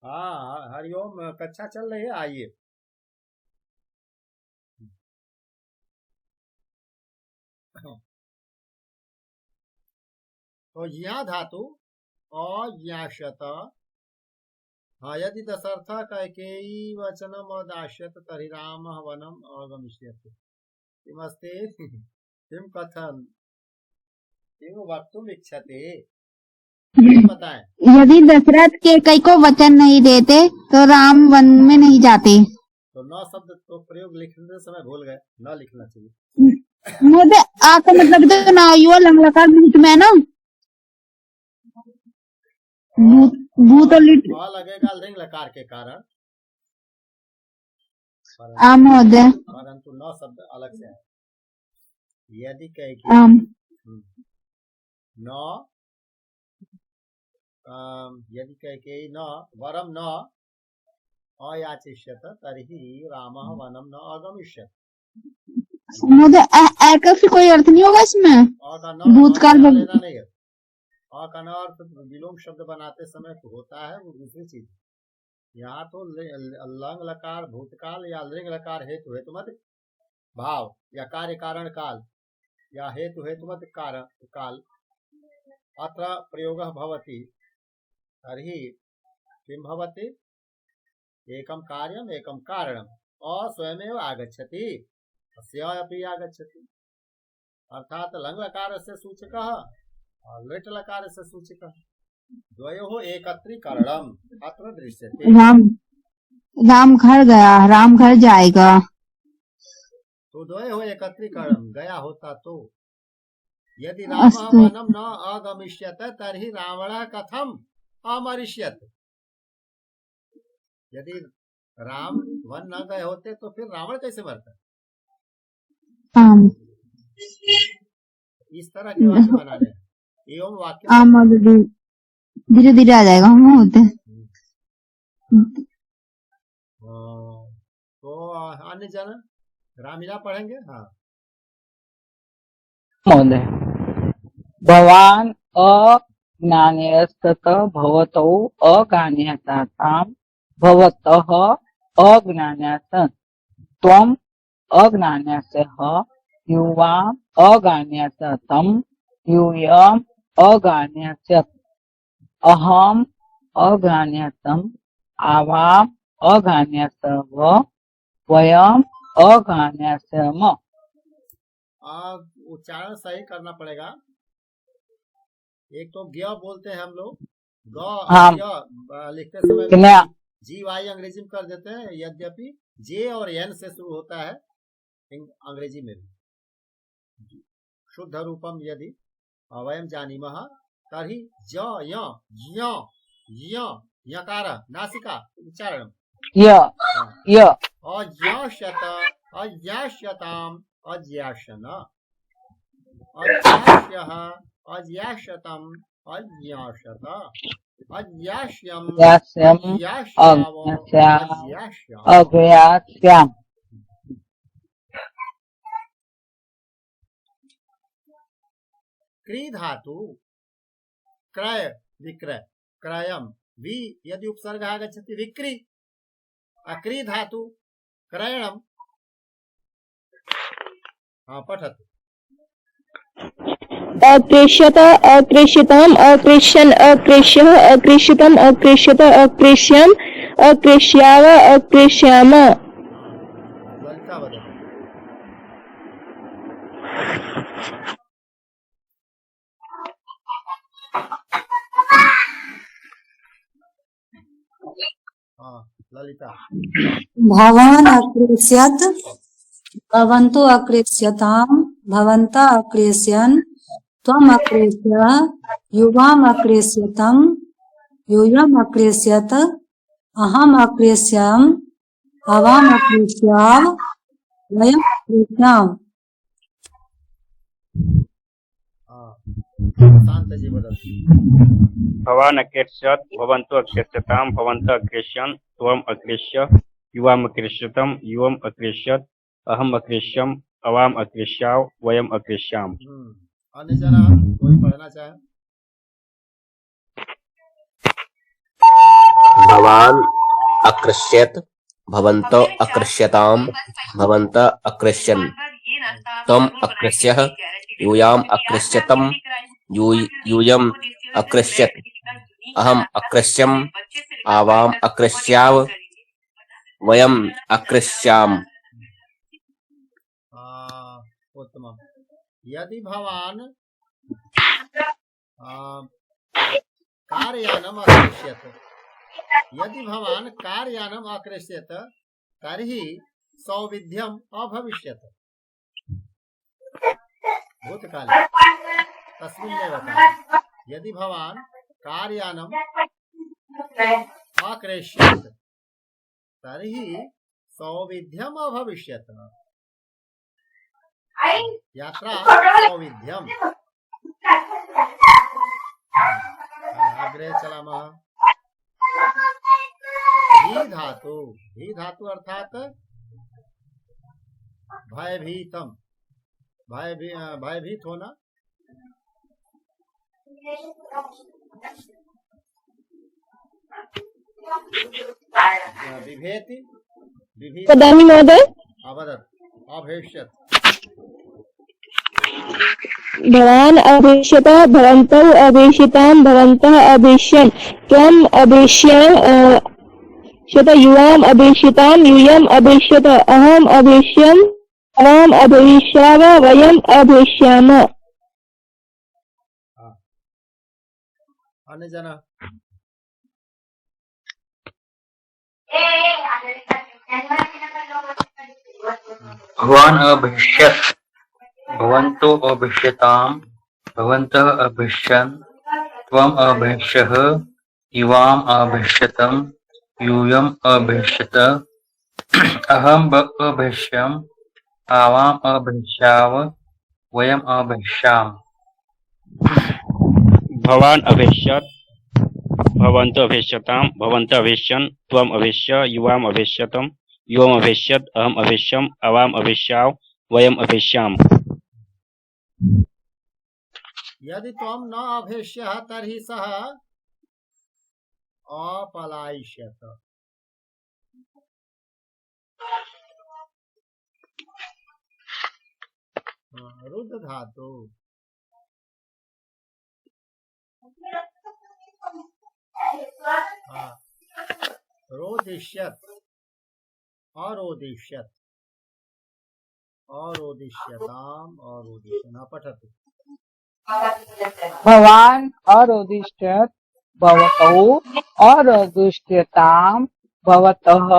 हाँ हरिओम कक्षा चल रही है, आइए। तो यह धातु अयाशत हाँ यदि दशर्थ कैकेयी वचनम अदाश्यत तर्हि रामः वनम अगमिष्यति किमस्ति किम कथन किम वक्तुम इच्छते बताएं। यदि दशरथ के कई को वचन नहीं देते तो राम वन में नहीं जाते। तो न शब्द तो प्रयोग लिखने समय भूल गए, न लिखना चाहिए। मुझे आपका मतलब तो ना युवा लंगलकार भूत में ना भूत और लिट लगेगा लिंग लकार के कारण महोदय परंतु न शब्द अलग से है। यदि कह न यदि कह न वरम न अयाचिष्यत तर्हि रामः वनम न अगमिष्यत। मुझे का फिर कोई अर्थ नहीं होगा इसमें भूतकाल लेना नहीं है। का न अर्थ विलोम शब्द बनाते समय तो होता है वो दूसरी चीज। यहाँ तो लंग लकार भूतकाल या लिंग लकार हेतु हेतुमत भाव या कार्य कारण काल या हेतु हेतुमत कारण काल अत्र प्रयोगः भवति तर्हि किं भवति एकं कार्यम् एकं कारणम् स्वयमेव आगच्छति अस्य अपि आगच्छति अर्थात लंग लकारस्य सूचकः और लिट लकारस्य सूचकः द्वयोः एकत्रीकरणम् अत्र दृश्यते। राम घर गया राम घर जाएगा तो द्वयोः एकत्रीकरणम् गया होता तो यदि रामः वनम न अगमिष्यत तर्हि रावणः कथम अमरिष्यत। यदि राम वन न गए होते तो फिर रावण कैसे मरता। इस तरह के वाक्य बनाने एवं वाक्य धीरे धीरे आ जाएगा हम होते। तो अन्य जन रामिला पढ़ेंगे। हाँ महोदय भवान अज्ञानयस्तत भवतौ अज्ञानयतां भवतः अज्ञानयतं त्वम् अज्ञानयसः युवाम् अज्ञानयतं यूयम् अज्ञानयस्यत् अहम् अज्ञानयतम् आवाम् अज्ञानयतव वयम् अज्ञानयस्याम। उच्चारण सही करना पड़ेगा। एक तो ज्ञ बोलते हैं हम लोग लिखते समय जी वाई अंग्रेजी में कर देते हैं यद्यपि जे और एन से शुरू होता है अंग्रेजी में भी। शुद्ध रूपम यदि वयम जानीमः तर्हि ज य य यकार नासिका उच्चारण अज्याश्यत अज्याश्यताम अज्याशन अज्याश्यः अज्याश्यतम अज्याशत अज्याश्यम अज्याश्याम। क्री धातु क्रय विक्रय क्रयम वि यदि उपसर्ग आगच्छति विक्री अक्री धातु क्रयणम। हाँ पठतु। अकृष्यत अकृष्यताम् अकृष्यन् अकृष्यः अकृष्यतम् अकृष्यत अकृष्यन् अकृष्याव अकृष्याम ललिता वदतु। हाँ ललिता। भवान् अकृष्यत् भवन्तु अकृष्यताम् भवन्तः अकृष्यन् त्वम् अकृष्यः युवाम् अकृष्यतम् यूयम् अकृष्यत अहम् अकृष्याम् अवाम् अकृष्याव वयम् अकृष्याम। हाँ शांत जी वदतु। भवान् अकृष्यत् भवन्तु अकृष्यताम् भवन्तः अकृष्यन् त्वम् अकृष्य युवाम् अकृष्यतम् युवम् अकृष्यत् अहम् अकृष्यम् अवाम् अकृष्याव वयम् अकृष्याम। अन्य जना कोई पढ़ना चाहे? भवान् अकृष्यत् भवन्तौ अकृष्यताम् भवन्तः अकृष्यन् त्वम् अकृष्यः यूयाम् अकृष्यतम् यूयम् अकृष्यत् अहम् अकृष्यम् आवाम् अकृष्याव वयम् अकृष्याम। उत्तमम्। यदि भवान् कारयानम् अकृष्यत् यदि भवान् कारयानम् अकृष्यत् तर्हि सौविध्यम् अभविष्यत्। भूतकाले तस्मिन्नेव काले यदि भवान् कार्यानम् अकृष्यत् तर्हि सौविध्यम् अभविष्यत्। यात्रा सौविध्यम्। अग्रे चलामः। भी धातु अर्थात भयभीतम भयभीत होना। विभेति वदामि महोदय। अवदत् अभविष्यत्। भवान् अभविष्यत भवन्तौ अभविष्यताम् भवन्तः अभविष्यन् त्वम् अभविष्यत् युवाम् अभविष्यताम् यूयम् अभविष्यत अहम् अभविष्यम् अवाम् अभविष्याव वयम् अभविष्याम। अन्य जना भवान् अभविष्यत् भवन्तौ अभविष्यताम् भवन्तः अभविष्यन् त्वम् अभविष्यः युवाम् अभविष्यतम् यूयम् अभविष्यत अहम् अभविष्यम् आवाम् अभविष्याव वयम् अभविष्याम। भवान् अभविष्यत् भवन्तौ अभविष्यताम् भवन्तः अभविष्यन् त्वम् अभविष्य युवाम् अभविष्यतम् युवम् अभविष्यत् अहम् अभविष्यम् अवाम् अभविष्याव वयम् अभविष्याम। यदि त्वं न अभविष्यः तर्हि सः अपलायिष्यत्। रुद्ध धातु। रोदिष्यत् अरोदिष्यत् अरोदिष्यताम् अरोदिष्यन्। पठतु। भवान् अरोदिष्यत् भवतौ अरोदिष्यताम् भवतः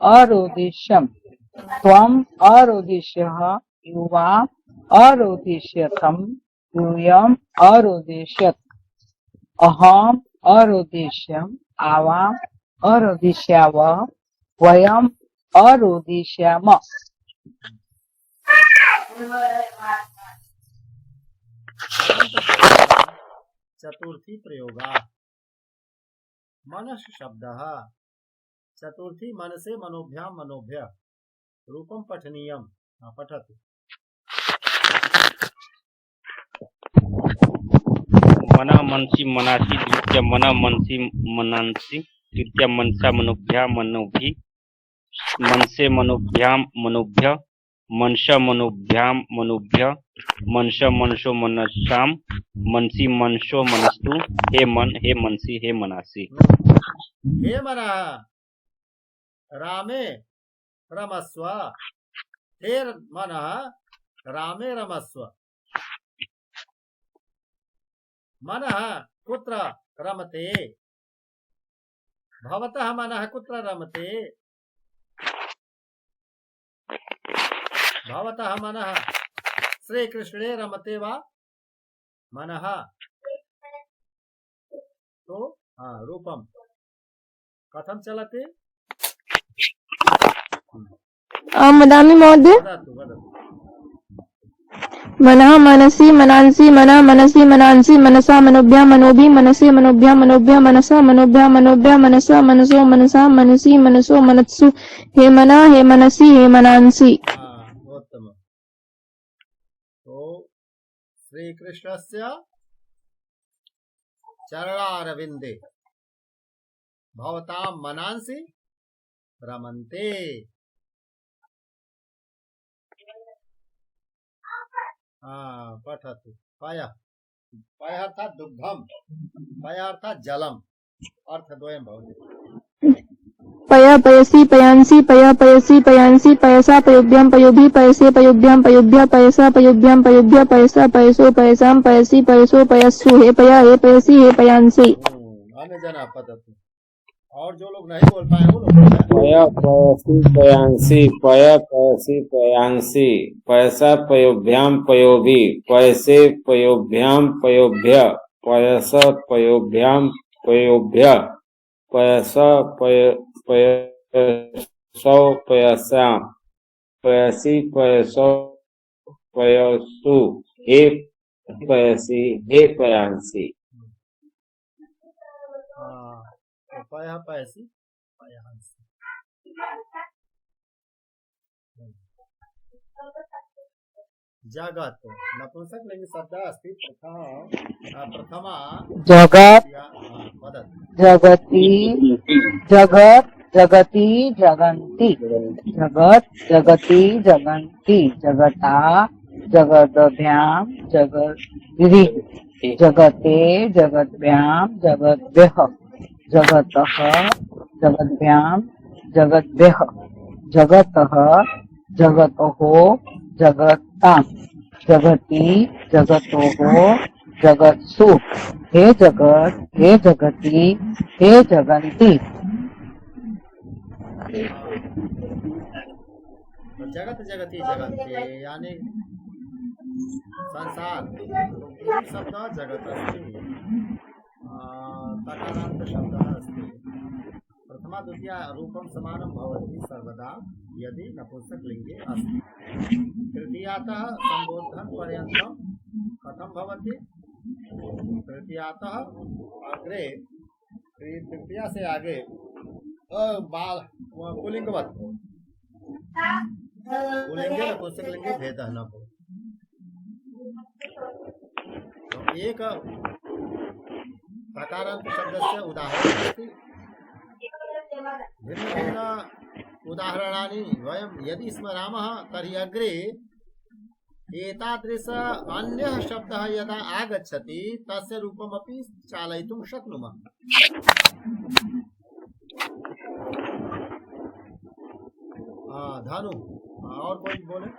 अरोदिष्यम् त्वम् अरोदिष्यः युवाम् अरोदिष्यतम् यूयम् अरोदिष्यत् अहम् अरोदिष्यम् आवाम् अरोदिष्याव वयम् अरोदिष्याम। चतुर्थी प्रयोगा। मनः शब्दः चतुर्थी मनसे मनोभ्यां मनोभ्य रूपं पठनीयम्। पठतु। मनः मनसि मनासि द्वितीय मनः मनसि मनांसि तृतीय मनसा मनोभ्यां मनोभि मनसे मनोभ्यां मनोभ्य मनश मनुभ्याम मनुभ्य मनश मनसो मनसाम मनसी मनसो मनस्तु हे मन हे मनसी हे मनासी। हे मनः रामे रमस्व, हे मनः रामे रमस्व। मनः कुत्र रमते, भवतः मनः कुत्र रमते, भवतः मनः श्रीकृष्णे रमते वा मनः। तो रूपम कथं चलति? वदामि महोदय। वदतु वदतु। मनः मनसि मनांसि मनः मनसि मनांसि मनसा मनोभ्यां मनोभि मनसि मनोभ्यां मनोभ्यां मनसा मनोभ्यां मनोभ्यां मनसा मनसो मनसा मनसि मनसो मनत्सु हे मनः हे मनसि हे मनांसि। उत्तम। तो श्री कृष्णस्य चरणारविन्दे भवतां मनांसि रमन्ते। पठतु। पयः पयः अर्थात् दुग्धम, पयः अर्थात् जलम, अर्थद्वयं भवति। पयः पयसि पयांसि पयः पयसि पयांसि पयसा पयोभ्यां पयोभि पयसे पयोभ्यां पयोभ्यः पयसा पयोभ्यां पयोभ्यः पयसा पयसो पयसां पयसि पयसो पयस्सु हे पयः हे पयसि हे पयांसि। अन्य जना पठतु। और जो लोग नहीं बोल पाए वो लोग पय पयसि पयांसि पय पयसि पयांसि पयसा पयोभ्याम पयोभि पयसे पयोभ्यां पयोभ्य पयस पयोभ्याम पयोभ्य पयस पयसौ पयसां पयसि पयसौ पयसु हे पयसि हे पयांसि। पयः पयसि पयांसि। जगत नपुंसकलिंग शब्द अस्ति। प्रथमा जगत् वदतु। जगति जगत् जगति जगन्ति जगत् जगति जगन्ति जगता जगद्भ्यां जगद्भिः जगते जगद्भ्यां जगद्भ्यः जगतः जगद्भ्यां जगद्भ्यः जगतः जगतोः जगतां जगति जगतोः जगत्सु हे जगत् हे जगति हे जगन्ति। जगत जगति जगन्ते यानी संसार शब्द जगत अस्ति। तकारान्त शब्दः अस्ति। प्रथमा द्वितीया रूपं समानं भवति सर्वदा यदि नपुंसकलिङ्गे अस्ति। तृतीयातः सम्बोधन पर्यन्तं कथं भवति? तृतीयातः अग्रे, तृतीया से आगे बाल पुल्लिंगवत् पुल्लिंगे नपुंसकलिङ्गे भेदः न भवति। एक प्रकारान्त शब्दस्य उदाहरणम् अस्ति। भिन्न भिन्न उदाहरणानि वयं यदि स्मरामः तर्हि अग्रे एतादृश अन्यः शब्दः यदा आगच्छति तस्य रूपमपि चालयितुं शक्नुमः। धनु और कोई बोले?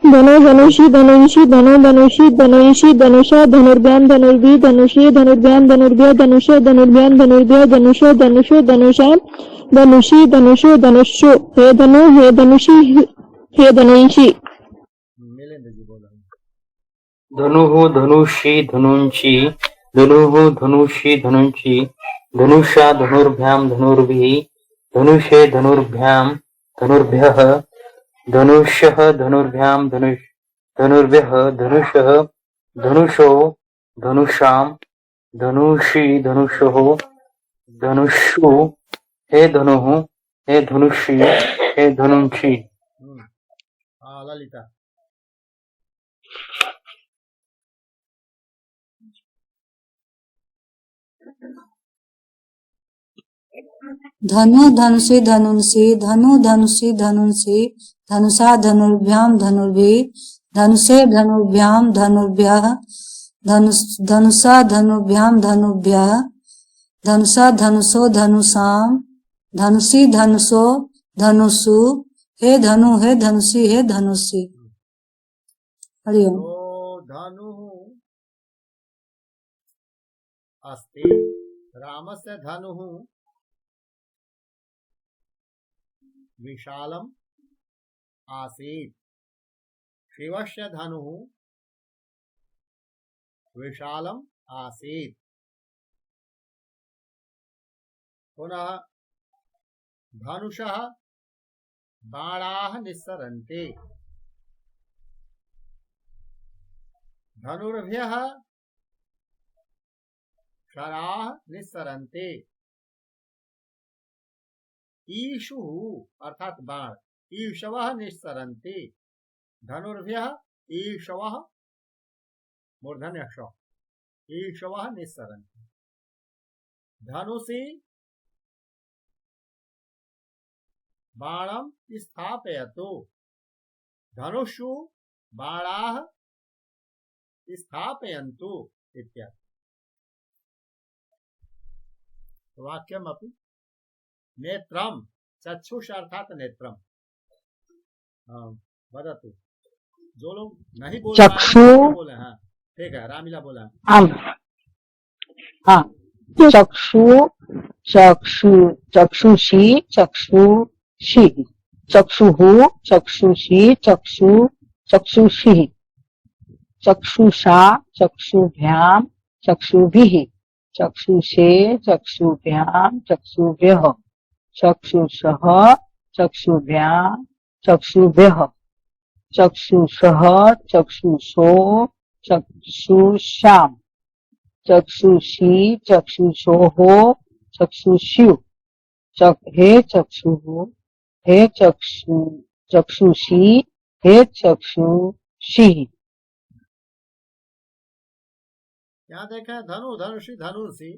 धनो धनुषि धनुषि धनो धनुषि धनुषि धनुषा धनुर्भ्यां धनुर्भि धनुषे धनुर्भ्यां धनुर्भ्य धनुष धनुर्भ्यां धनुर्भ्य धनुषो धनुषो धनुषां धनुषि धनुषो धनुषो हे धनु हे धनुषि हे धनुषि। धनुः धनुषि धनुंषि धनुः धनुषि धनुंषि धनुषा धनुर्भ्यां धनुर्भिः धनुषे धनुर्भ्यां धनुर्भ्यः धनुषः धनुर्भ्यां धनुर्भ्यः धनुषः धनुषो धनुषां धनुषि धनुषोः धनुषु हे धनुः हे धनुषि हे धनुषि। ललिता धनु धनुषि धनुषि धनु धनुषि धनुषि धनुषा धनुर्भ्याम धनुर्भिः धनुषे धनुर्भ्याम धनुर्भ्यः धनुषा धनुर्भ्याम धनुर्भ्यः धनुषा धनुषो धनुषाम धनुषी धनुषो धनुषु हे धनु हे धनुषी हे धनुषी। हरिओम। तो धनु अस्ति रामस्य धनुः विशालम् आसीत् शिवस्य धनुः विशालम् आसीत्। पुनः धनुषः बाणाः निस्सरन्ति धनुर्भ्यः शराः निस्सरन्ति। ईशुः अर्थात बाण ईशवः निस्सरन्ति धनुर्भ्यः ईशवः मूर्धन्य श ईशवः निस्सरन्ति। धनुषि बाणं स्थापयतु धनुषु बाणाः स्थापयन्तु इत्यादि। वाक्यमपि नेत्रम चक्षुष अर्थात नेत्रम। वदतु जो लोग नहीं बोल चक्षु बोले। हाँ ठीक है रामिला बोला। हाँ चक्षु चक्षु चक्षुषी चक्षुषी चक्षुः चक्षुषी चक्षुषी चक्षुषा चक्षुभ्याम चक्षुभिः चक्षुषे चक्षुभ्याम चक्षुभ्यः चक्षुषः चक्षुभ्याम चक्षुभ्यः चक्षुषः चक्षुषो चक्षुषाम चक्षुषी चक्षुषोः चक्षुष्यु हे चक्षुः हे चक्षुषी हे चक्षुषी। यहाँ देखा धनु धनुषी धनुषी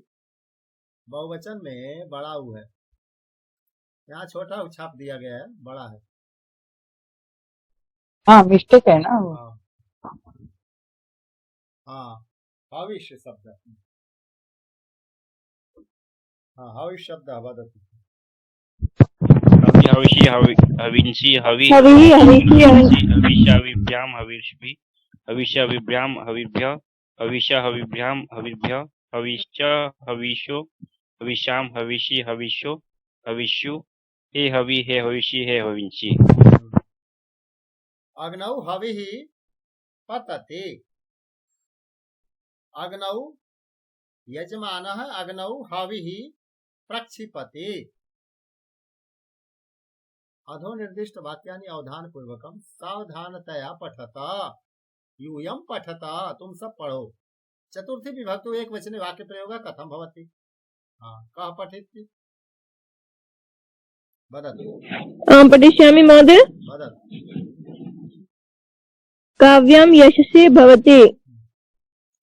बहुवचन में बड़ा ऊ है। यहाँ छोटा छाप दिया गया है बड़ा है। हाँ मिस्टेक है ना। हाँ भविष्य शब्द। हाँ हविष्य शब्द वदतु। हविषि हविंसि हविष्याविभ्याम हविष्भि हविष्याविभ्याम हविभ्य हविष्याहविभ्याम हविभ्य हविष्य हविषो हविष्याम हविषि हविषो हविष्यु हे हवि हे हविषि हे हविंसि। अग्नौ हविः पतति अग्नौ यजमानः अग्नौ हविः प्रक्षिपति। अधो निर्दिष्ट वाक्यानि अवधान पूर्वकम सावधानतया पठत यूयम पठत। तुम सब पढ़ो। चतुर्थी विभक्तो एक वचने वाक्य प्रयोग कथम भवति। हाँ कह पठिति वदतु। पठिष्यामि महोदय। वदतु। काव्यं यशसे भवति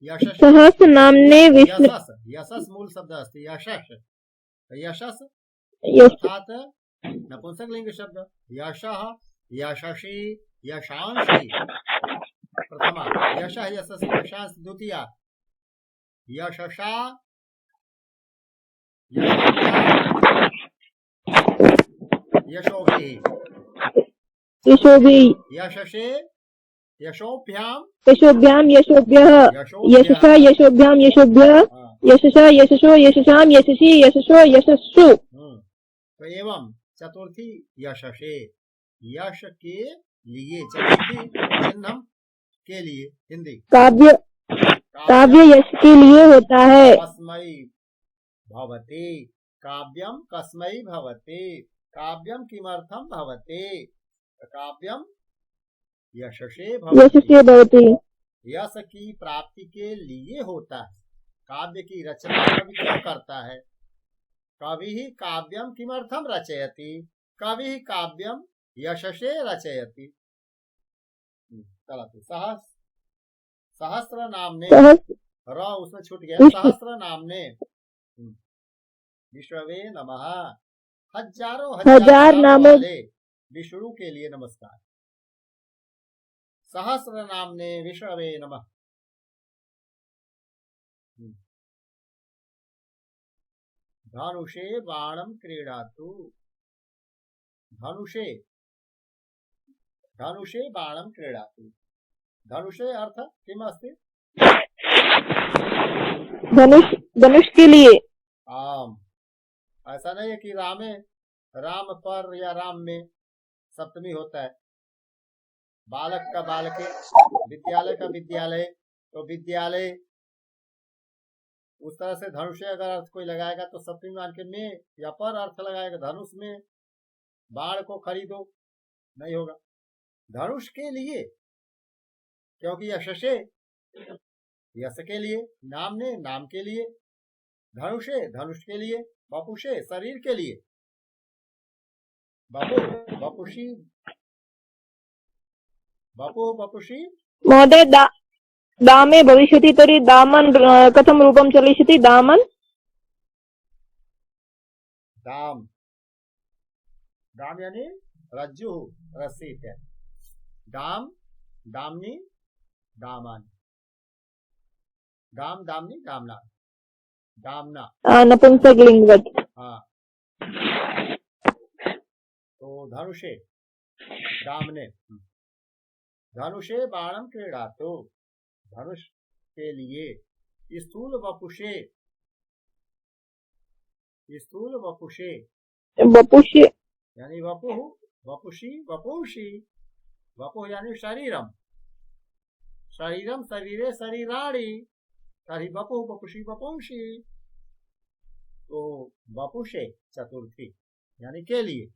यशस् सहस्र नाम्ने विष्णु यशस् यशस् मूल शब्द अस्ति यशस् यशस् यश अर्थात नपुंसकलिंग शब्द यशः यशसि यशांसि प्रथमा यशः यशसि यशांसि द्वितीया यशसा यशोभिः यशोभिः यशसे यशोभ्याम यशोभ्याम यशोभ्यः यशसा यशोभ्याम यशोभ्यः यशसा यशसो यशसाम यशसि यशसो यशस्सु। तो एवं चतुर्थी यशसे यश के लिए चतुर्थी चिन्हम के लिए हिंदी काव्य काव्य यश के लिए होता है। कस्मै भवति काव्यम कस्मै भवति काव्यम किमर्थम भवति काव्यम यशसे भवति यश की प्राप्ति के लिए होता है। काव्य की रचना कवि क्यों करता है। कवि ही काव्यम किमर्थम रचयति कवि ही काव्यम यशसे रचयति। सहस्र नामने र उसमें छूट गया सहस्र नामने विश्ववे नमः हजार नामों विष्णु के लिए नमस्कार। सहस्र नामने विष्णवे नमः। धनुषे बाणं क्रीडातु। धनुषे धनुषे बाणं क्रीडातु। धनुषे अर्थ किम अस्ति? धनुष के लिए। आम, ऐसा नहीं है कि राम पर या राम में सप्तमी होता है। बालक का बालके, विद्यालय का विद्यालय, तो विद्यालय उस तरह से धनुषे अगर अर्थ कोई लगाएगा तो सप्तमी मान के में या पर अर्थ लगाएगा। धनुष में बाण को खरीदो, नहीं होगा। धनुष के लिए, क्योंकि यशसे यश के लिए, नाम ने नाम के लिए, धनुषे धनुष के लिए, वपुषे शरीर के लिए, वपुषी वपुषी। महोदय दामे भविष्यति तर्हि दामन कथम रूपम चलिष्यति? दामन दाम दाम यानी रज्जु रस्सी इत्यादि। दाम दामनी दामानी, दाम दामनी दामना दामना नपुंसकलिंगवत। हाँ, तो धनुषे दामने। धनुषे बाणम क्रीडातु। धनुष के लिए। स्थूल वपुषे, स्थूल वपुषे वपुषे यानी वपुः, वपुषी वपुषी। वपुः यानी शरीरम, शरीरम शरीरे शरीराणि, तर्हि वपुः वपुषी वपुंषी। तो वपुषे चतुर्थी यानी के लिए।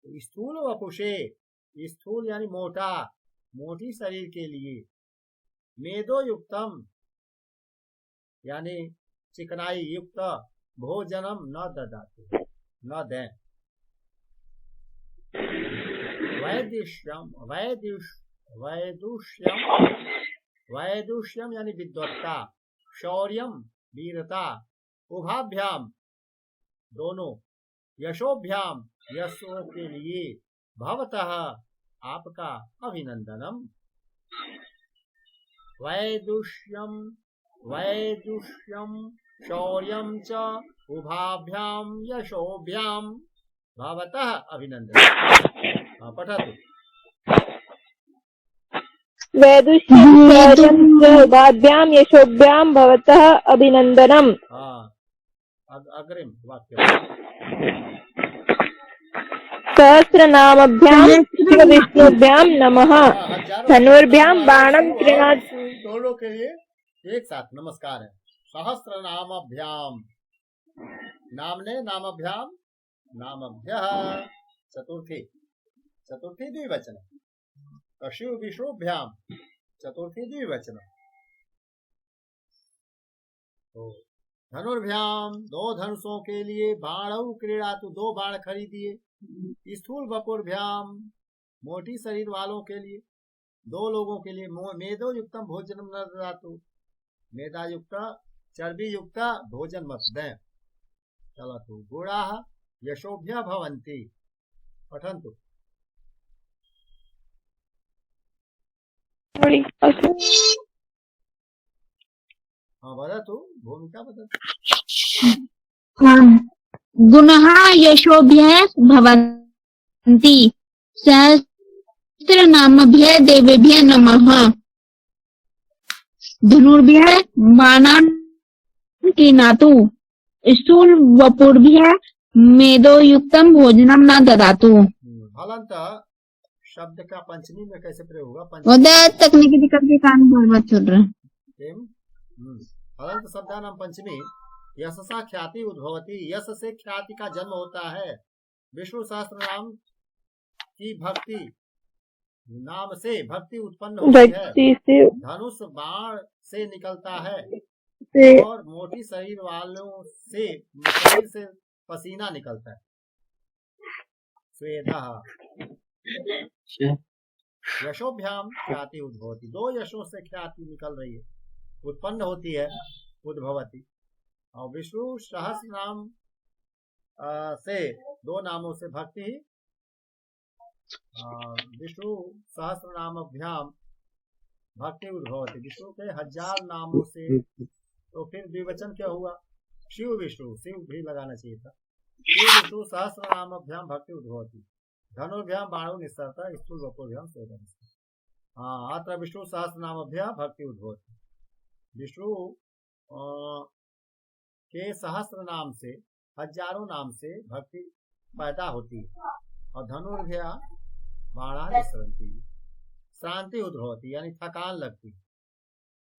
स्थूल वपुषे, स्थूल यानी मोटा, मोटी शरीर के लिए। मेदो युक्तम यानी चिकनाई युक्त, भोजनम न ददातु, न दें। वैदुष्यम वैदुष्यम वैदुष्यम यानी विद्वत्ता, शौर्यम वीरता, उभाभ्याम दोनों, यशोभ्याम यशो के लिए, भवतः आपका अभिनंदनम। वैदुष्यम वैदुष्यम शौर्यम च उभाभ्याम यशोभ्याम भवतः अभिनंदनम। पठतु। वैदुष्यम शौर्यम च उभाभ्याम यशोभ्याम भवतः अभिनंदनम। अग्रिम वाक्य। सहस्रनामभ्याम विष्णुभ्याम नमः। धनुर्भ्याम बाणम क्रीणातु। दोनों के लिए एक साथ नमस्कार है। सहस्र नामभ्याम, नामने नामभ्याम नामभ्यः चतुर्थी, चतुर्थी द्विवचन। शिव विष्णुभ्याम चतुर्थी द्विवचन। तो धनुर्भ्याम दो धनुषों के लिए, बाणौ क्रीडातु दो बाण खरीदिए। स्थूल वपुर्भ्याम मोटी शरीर वालों के लिए, दो लोगों के लिए। मेदो युक्तम भोजनम न ददातु, मेदा युक्त चर्बी युक्त भोजन मत दें। चलतु। गुणाः यशोभ्य भवन्ति। पठन्तु। वदतु, भूमिका वदतु। गुणः यशोभ्यः भवन्ति। सहस्रनामभ्यः देवेभ्यः नमः। धनुर्भ्यः बाणान् क्रीणातु। स्थूल वपुर्भ्यः मेदोयुक्तं भोजनं न ददातु। हलंत शब्द का पंचमी में कैसे प्रयोग होगा? उधर तकनीकी दिक्कत के कारण बार-बार चल रहा है। हलंत शब्दानां पंचमी यशसा ख्याति उद्भवती। यश से ख्याति का जन्म होता है। विष्णु सहस्त्र नाम की भक्ति, नाम से भक्ति उत्पन्न होती है। धनुष बाण से निकलता है और मोटी शरीर वालों से शरीर से पसीना निकलता है। स्वेदः यशोभ्याम ख्याति उद्भवती। दो यशों से ख्याति निकल रही है, उत्पन्न होती है, उद्भवती। और विष्णु सहस्र नाम से दो नामों से भक्ति विष्णु सहस्र नामभ्याम भक्ति उद्भवती, विष्णु के 1000 नामों से, तो फिर द्विवचन क्या हुआ? शिव विष्णु, शिव भी लगाना चाहिए था। शिव विष्णु सहस्र नामभ्याम भक्ति उद्भवती, धनुर्भ्याम बाणो निस्सरता, स्थूल वपोभ्याम सोदन। हाँ, अत्र विष्णु सहस्र नामभ्याम भक्ति उद्भवती, विष्णु के सहस्र नाम से, हजारों नाम से भक्ति पैदा होती है। और धनुर्भ्या बाणा निस्सरती, श्रांति उद्भवती यानी थकान लगती,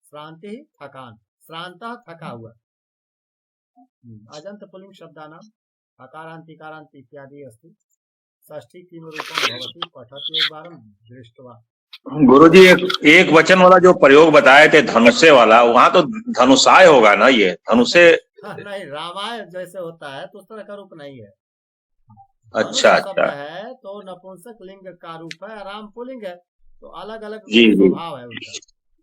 श्रांति थकान, श्रांत थका हुआ। अजंत पुलिंग शब्दानाम अकारांत इकारांत इत्यादि अस्ति, षष्ठी किम रूपम भवति पठतु एकवारं दृष्ट्वा। गुरुजी एक वचन वाला जो प्रयोग बताए थे धनुषे वाला, वहाँ तो धनुषाय होगा ना, ये धनुषे नहीं, रामायण जैसे होता है तो उस तरह का रूप नहीं है। अच्छा शब्द अच्छा है तो नपुंसक लिंग का रूप है, राम पुलिंग है, तो अलग अलग जी जी स्वभाव है उनका,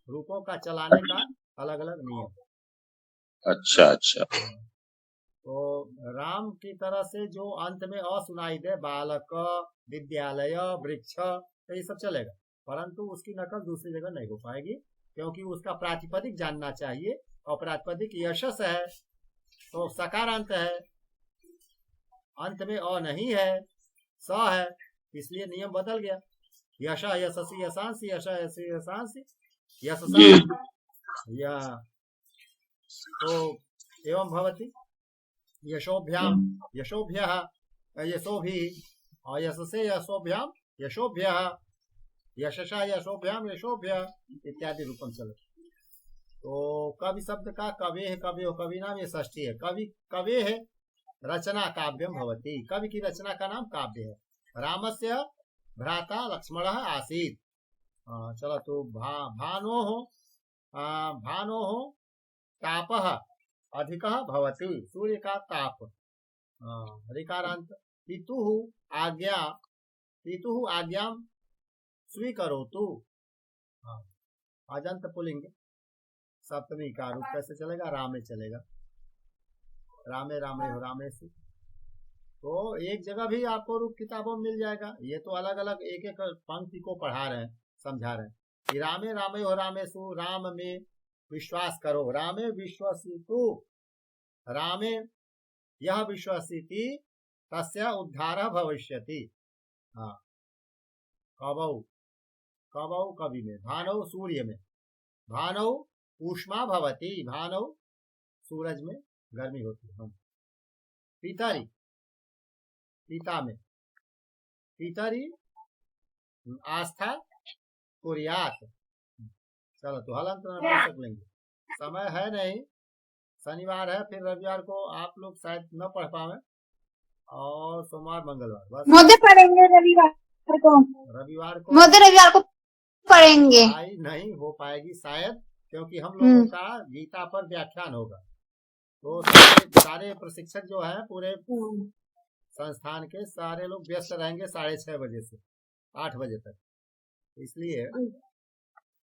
रूपों का चलाने का अलग अलग नियम। अच्छा अच्छा तो राम की तरह से जो अंत में अ सुनाई दे, बालक, विद्यालय, वृक्ष, तो ये सब चलेगा, परंतु उसकी नकल दूसरी जगह नहीं हो पाएगी, क्योंकि उसका प्रातिपदिक जानना चाहिए, और प्रातिपदिक यशस है तो सकारांत है, अंत में अ नहीं है, स है, इसलिए नियम बदल गया। यश यशसी यशांसी, यश यशी यशांसी, यशसा या तो एवं भवति, यशोभ्याम यशोभ्यः यशोभिः, और यशसे यशोभ्याम यशोभ्यः, यशसा यशोभ्याम यशोभ्यः इत्यादि रूपम चले। तो कवि शब्द का कवे है, कवि कवि नाम ये षष्ठी है, कवि कवे है, रचना काव्यम भवति, कवि की रचना का नाम काव्य है। रामस्य भ्राता लक्ष्मणः आसीत्। चलो तो भानोः तापः अधिकः भवति, सूर्य का ताप। ऋकारांत, पितुः आज्ञां स्वीकरोतु, अजंत पुलिंग, सप्तमी का रूप कैसे चलेगा? रामे चलेगा, रामे रामे हो रामेशु। तो एक जगह भी आपको रूप किताबों में मिल जाएगा, ये तो अलग अलग एक एक पंक्ति को पढ़ा रहे हैं, समझा रहे हैं कि रामे रामे हो रामेशु, राम में विश्वास करो, रामे विश्वसितु, रामे यह विश्वसिति तस्य उद्धारः भविष्यति। हाँ, कवौ कवौ कवि में, भानौ सूर्य में, भानौ ऊष्मा भवति, भानौ सूरज में गर्मी होती है। पितरी, पिता में, पितरी आस्था कुर्यात। चलो तो हलंत नपुंसक लेंगे, समय है नहीं, शनिवार है, फिर रविवार को आप लोग शायद न पढ़ पावे, और सोमवार मंगलवार बस। मोदी पढ़ेंगे रविवार को, रविवार को पढ़ेंगे। नहीं हो पाएगी शायद, क्योंकि हम लोगों का गीता पर व्याख्यान होगा, तो सारे प्रशिक्षक जो है पूरे संस्थान के सारे लोग व्यस्त रहेंगे 6:30 बजे से 8 बजे तक, इसलिए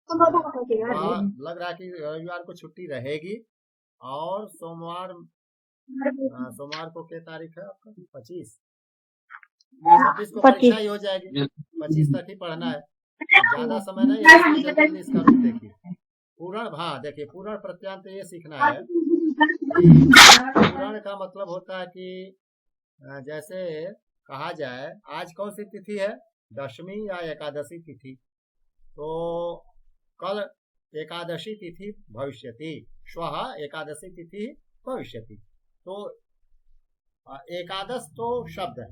लग रहा है कि रविवार को छुट्टी रहेगी। और सोमवार को क्या तारीख है आपका? 25 को परीक्षा ही हो जाएगी, 25 तक ही पढ़ना है, ज्यादा समय नहीं है, जल्दी इसका रूप देखिए। पूर्ण, हाँ देखिए, पूर्ण प्रत्यांत ये सीखना है। पूर्ण का मतलब होता है कि जैसे कहा जाए आज कौन सी तिथि है, दशमी या एकादशी तिथि, तो कल एकादशी तिथि भविष्यति, श्वः एकादशी तिथि भविष्यति। तो एकादश तो शब्द है,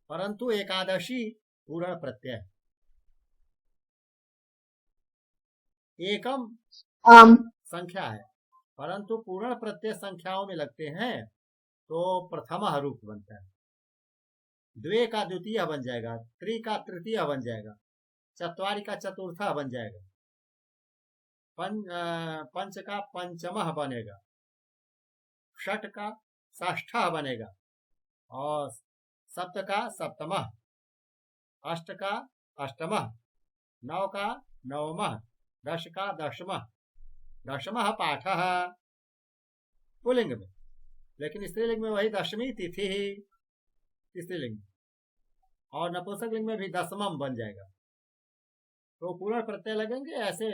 परंतु एकादशी पूर्ण प्रत्यय, एकम संख्या है, परंतु पूर्ण प्रत्यय संख्याओं में लगते हैं तो प्रथम रूप बनता है, द्वे का द्वितीय बन जाएगा, त्रि का तृतीय बन जाएगा, चत्वारि का चतुर्थ बन जाएगा, पंच का पंचमः बनेगा, षट का षष्ठः बनेगा, और सप्त का सप्तमः, अष्ट का अष्टमः, नौ का नवमः, दश का दशमः, दशमः पाठः पुल्लिंग में, लेकिन स्त्रीलिंग में वही दशमी तिथि ही स्त्रीलिंग। और नपुंसकलिंग में भी दसमम बन जाएगा। तो पूर्ण प्रत्यय लगेंगे ऐसे,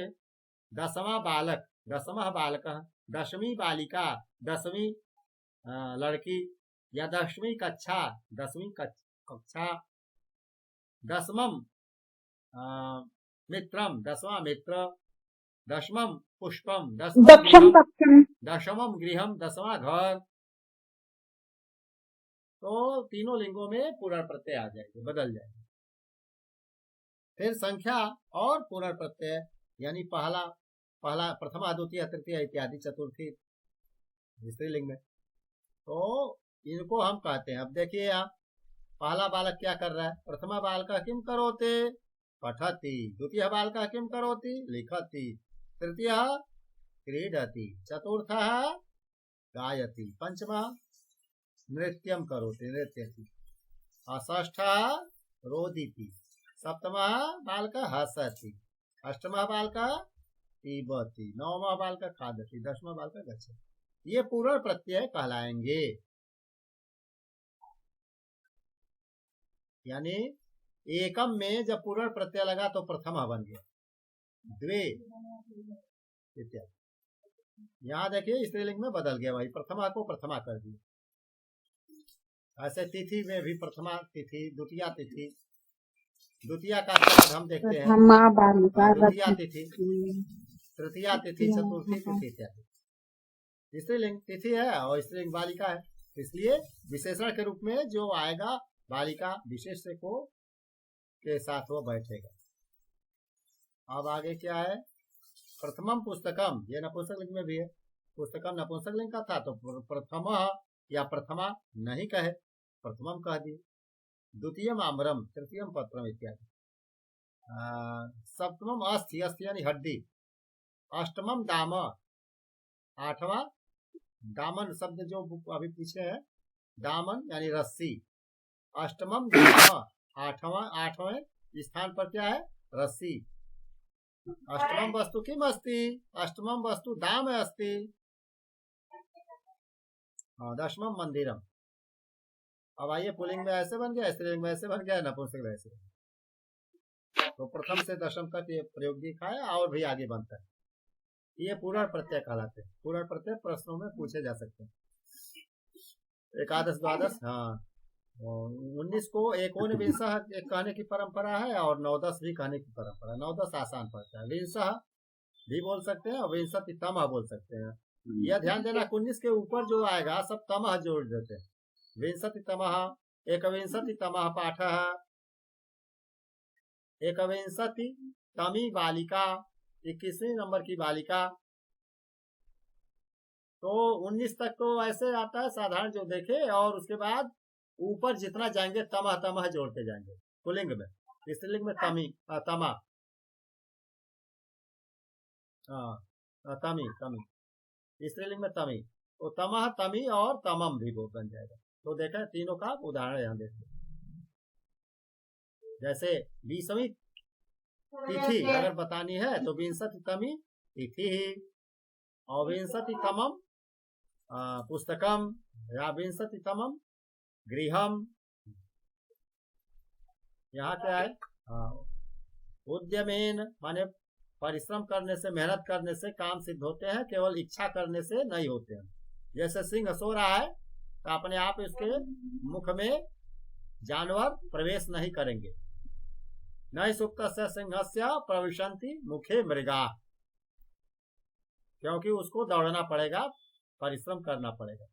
दसवां बालक, दसमः बालकः, दशमी बालिका, दसवीं लड़की, या दसवीं कक्षा, दसवीं कक्षा, दसमम मित्रम, दसवां मित्र, दशमम पुष्पम, दशमम गृहम, दसवां घर। तो तीनों लिंगों में पूर्ण प्रत्यय आ जाएंगे, बदल जाएंगे। फिर संख्या और पूर्ण प्रत्यय, यानी पहला प्रथमा द्वितीय तृतीय इत्यादि चतुर्थी स्त्रीलिंग में, तो इनको हम कहते हैं। अब देखिए आप, पहला बालक क्या कर रहा है? प्रथमा बालक किम करोति? पठति। द्वितीय बालक किम करोति? लिखति। तृतीय क्रीडति। चतुर्थ गायति। पंचमा नृत्यम करोति, नृत्यति। षष्ठ रोदिति। सप्तमा बालक हसति। अष्टमा बालक पीबति। नवमा बालक खादति। दसवां बालक गच्छति। ये पूर्ण प्रत्यय कहलाएंगे। यानी एकम में जब पूर्ण प्रत्यय लगा तो प्रथमा बन गया, द्वे इत्यादि। यहाँ देखिए स्त्रीलिंग में बदल गया, भाई प्रथमा को प्रथमा कर दिया। ऐसे तिथि में भी प्रथमा तिथि, द्वितीया तिथि, द्वितीया का शब्द हम देखते हैं द्वितीया तिथि, तृतीया तिथि, चतुर्थी तिथि इत्यादि। स्त्रीलिंग तिथि है और स्त्रीलिंग बालिका है, इसलिए विशेषण के रूप में जो आएगा बालिका विशेष को के साथ वो बैठेगा। अब आगे क्या है? प्रथमम पुस्तकम, ये नपुंसकलिंग में भी है। पुस्तकम नपुंसकलिंग का था तो प्रथम या प्रथमा नहीं कहे, प्रथमम कह दिए। द्वितीयम आम्रम, तृतीयम पत्रम इत्यादि। सप्तमम अस्थि, अस्थि यानी हड्डी। अष्टमम दाम, आठवां दामन शब्द जो अभी पीछे है, दामन यानी रस्सी। अष्टमम दाम, आठवें स्थान पर क्या है? रस्सी। अष्टमम वस्तु किम अस्ति? अष्टमम वस्तु दाम अस्ति। दशमम मंदिरम। अब आइए, पुल्लिंग में ऐसे बन गया, स्त्रीलिंग में ऐसे बन गया, नपुंसक में ऐसे। तो प्रथम से दशम तक ये प्रयोग दिखा है, और भी आगे बनता है। ये पूर्ण प्रत्यय कहलाते हैं। पूर्ण प्रत्यय प्रश्नों में पूछे जा सकते हैं। एकादश द्वादश, हाँ 19 को एकोनविंश कहने की परंपरा है, और 9-10 भी कहने की परंपरा। 9-10 आसान पड़ता है। विंश भी बोल सकते हैं और विंशतितम बोल सकते हैं। यह ध्यान देना, 19 के ऊपर जो आएगा सब तमह जोड़ देते हैं। विंशतितम, एकविंशतितम पाठः, एकविंशतितमी बालिका, 21वें नंबर की बालिका। तो 19 तक तो ऐसे आता है साधारण जो देखे, और उसके बाद ऊपर जितना जाएंगे तमह तमह जोड़ते जाएंगे। पुल्लिंग में, स्त्रीलिंग में तमी, तमा, तमी, स्त्रीलिंग में तमी। तो तमह, तमी और तमम भी वो बन जाएगा। तो देखा, तीनों का उदाहरण यहाँ देखते। जैसे 20वीं तिथि अगर बतानी है तो विंशतितमी तिथि ही, और विंशतितमम पुस्तकम, या विंशतितमम गृहम। यहाँ क्या है? उद्यमेन माने परिश्रम करने से, मेहनत करने से काम सिद्ध होते हैं, केवल इच्छा करने से नहीं होते हैं। जैसे सिंह सो रहा है तो अपने आप इसके मुख में जानवर प्रवेश नहीं करेंगे। नहीं सुप्तस्य सिंहस्य प्रविशन्ति मुखे मृगा, क्योंकि उसको दौड़ना पड़ेगा, परिश्रम करना पड़ेगा।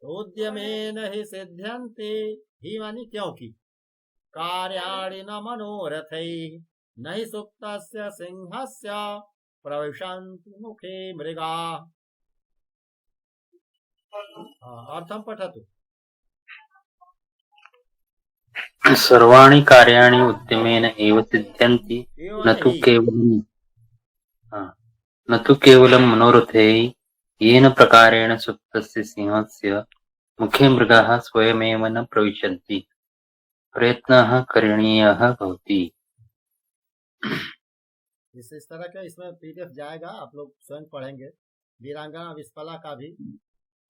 उद्यमेन ही सिद्ध्यन्ति, ही मानी क्योंकि, कार्याणि न मनोरथैः नहि सुप्तस्य सिंहस्य प्रविशन्ति मुखे मृगा। अर्थम पठतु। सर्वाणि कार्याणि उद्यमेन एव सिद्ध्यन्ति, न तु केवलं मनोरथैः। येन प्रकारेण सुप्तस्य सिंहस्य मुखे मृगाः स्वयमेव न प्रविशन्ति, प्रयत्नः करणीयः भवति। इस तरह का इसमें पीडीएफ जाएगा, आप लोग स्वयं पढ़ेंगे। वीरांगना विस्पला का भी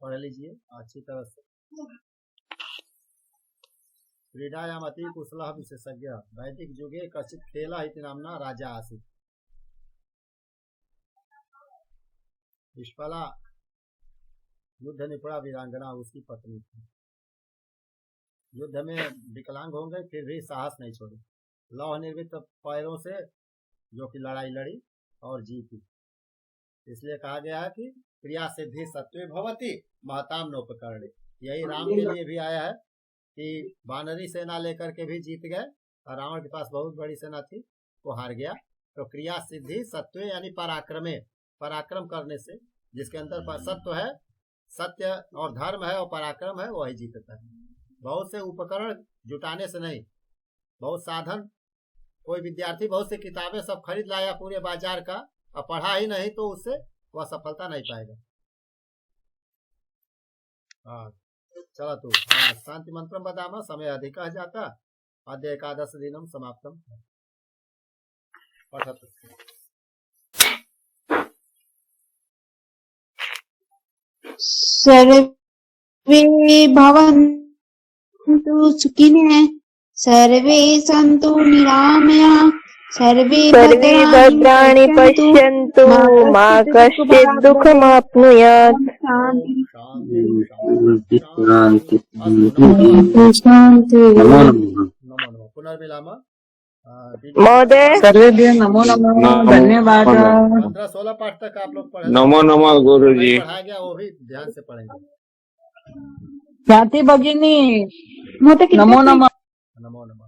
पढ़ लीजिए अच्छी तरह से। क्रीडायामति कुशलः विशेषज्ञ वैदिक युगे कश्चित् खेलः इति नाम्ना राजा आसीत्। निष्फला युद्ध निपुणा वीरांगना उसकी पत्नी थी। युद्ध में विकलांग हो गए फिर भी साहस नहीं छोड़े। लौह निर्मित पैरों से जो कि लड़ाई लड़ी और जीती। इसलिए कहा गया है कि क्रिया सिद्धि सत्वे भवति महताम नोपकरणे। यही राम के लिए भी आया है कि वानरी सेना लेकर के भी जीत गए और रावण के पास बहुत बड़ी सेना थी, वो हार गया। तो क्रिया सिद्धि सत्वे यानी पराक्रमे, पराक्रम करने से, जिसके अंदर सत्व है, सत्य और धर्म है और पराक्रम है, वही जीतता है। बहुत से उपकरण जुटाने से नहीं, बहुत साधन, कोई विद्यार्थी बहुत से किताबें सब खरीद लाया पूरे बाजार का और पढ़ा ही नहीं तो उससे वह सफलता नहीं पाएगा। हाँ चलो तू शांति मंत्रम बदाम समय अधिक जाता अद्य एकादश दिनम समाप्तम पठतु। सर्वे भवन्तु सुखिनः सर्वे सन्तु निरामया सर्वे भद्राणि पश्यन्तु मा कश्चित् दुःखमाप्नुयात्। पुनर्मिलामः महोदय सर्वेभ्यः नमो नमः, धन्यवादः। 15-16 पाठ तक आप लोग पढ़े। नमो नमः गुरुजी। पढ़ाया गया वो भी ध्यान से पढ़ेंगे। ख्याति भगिनी नमो नमः। नमो नमः।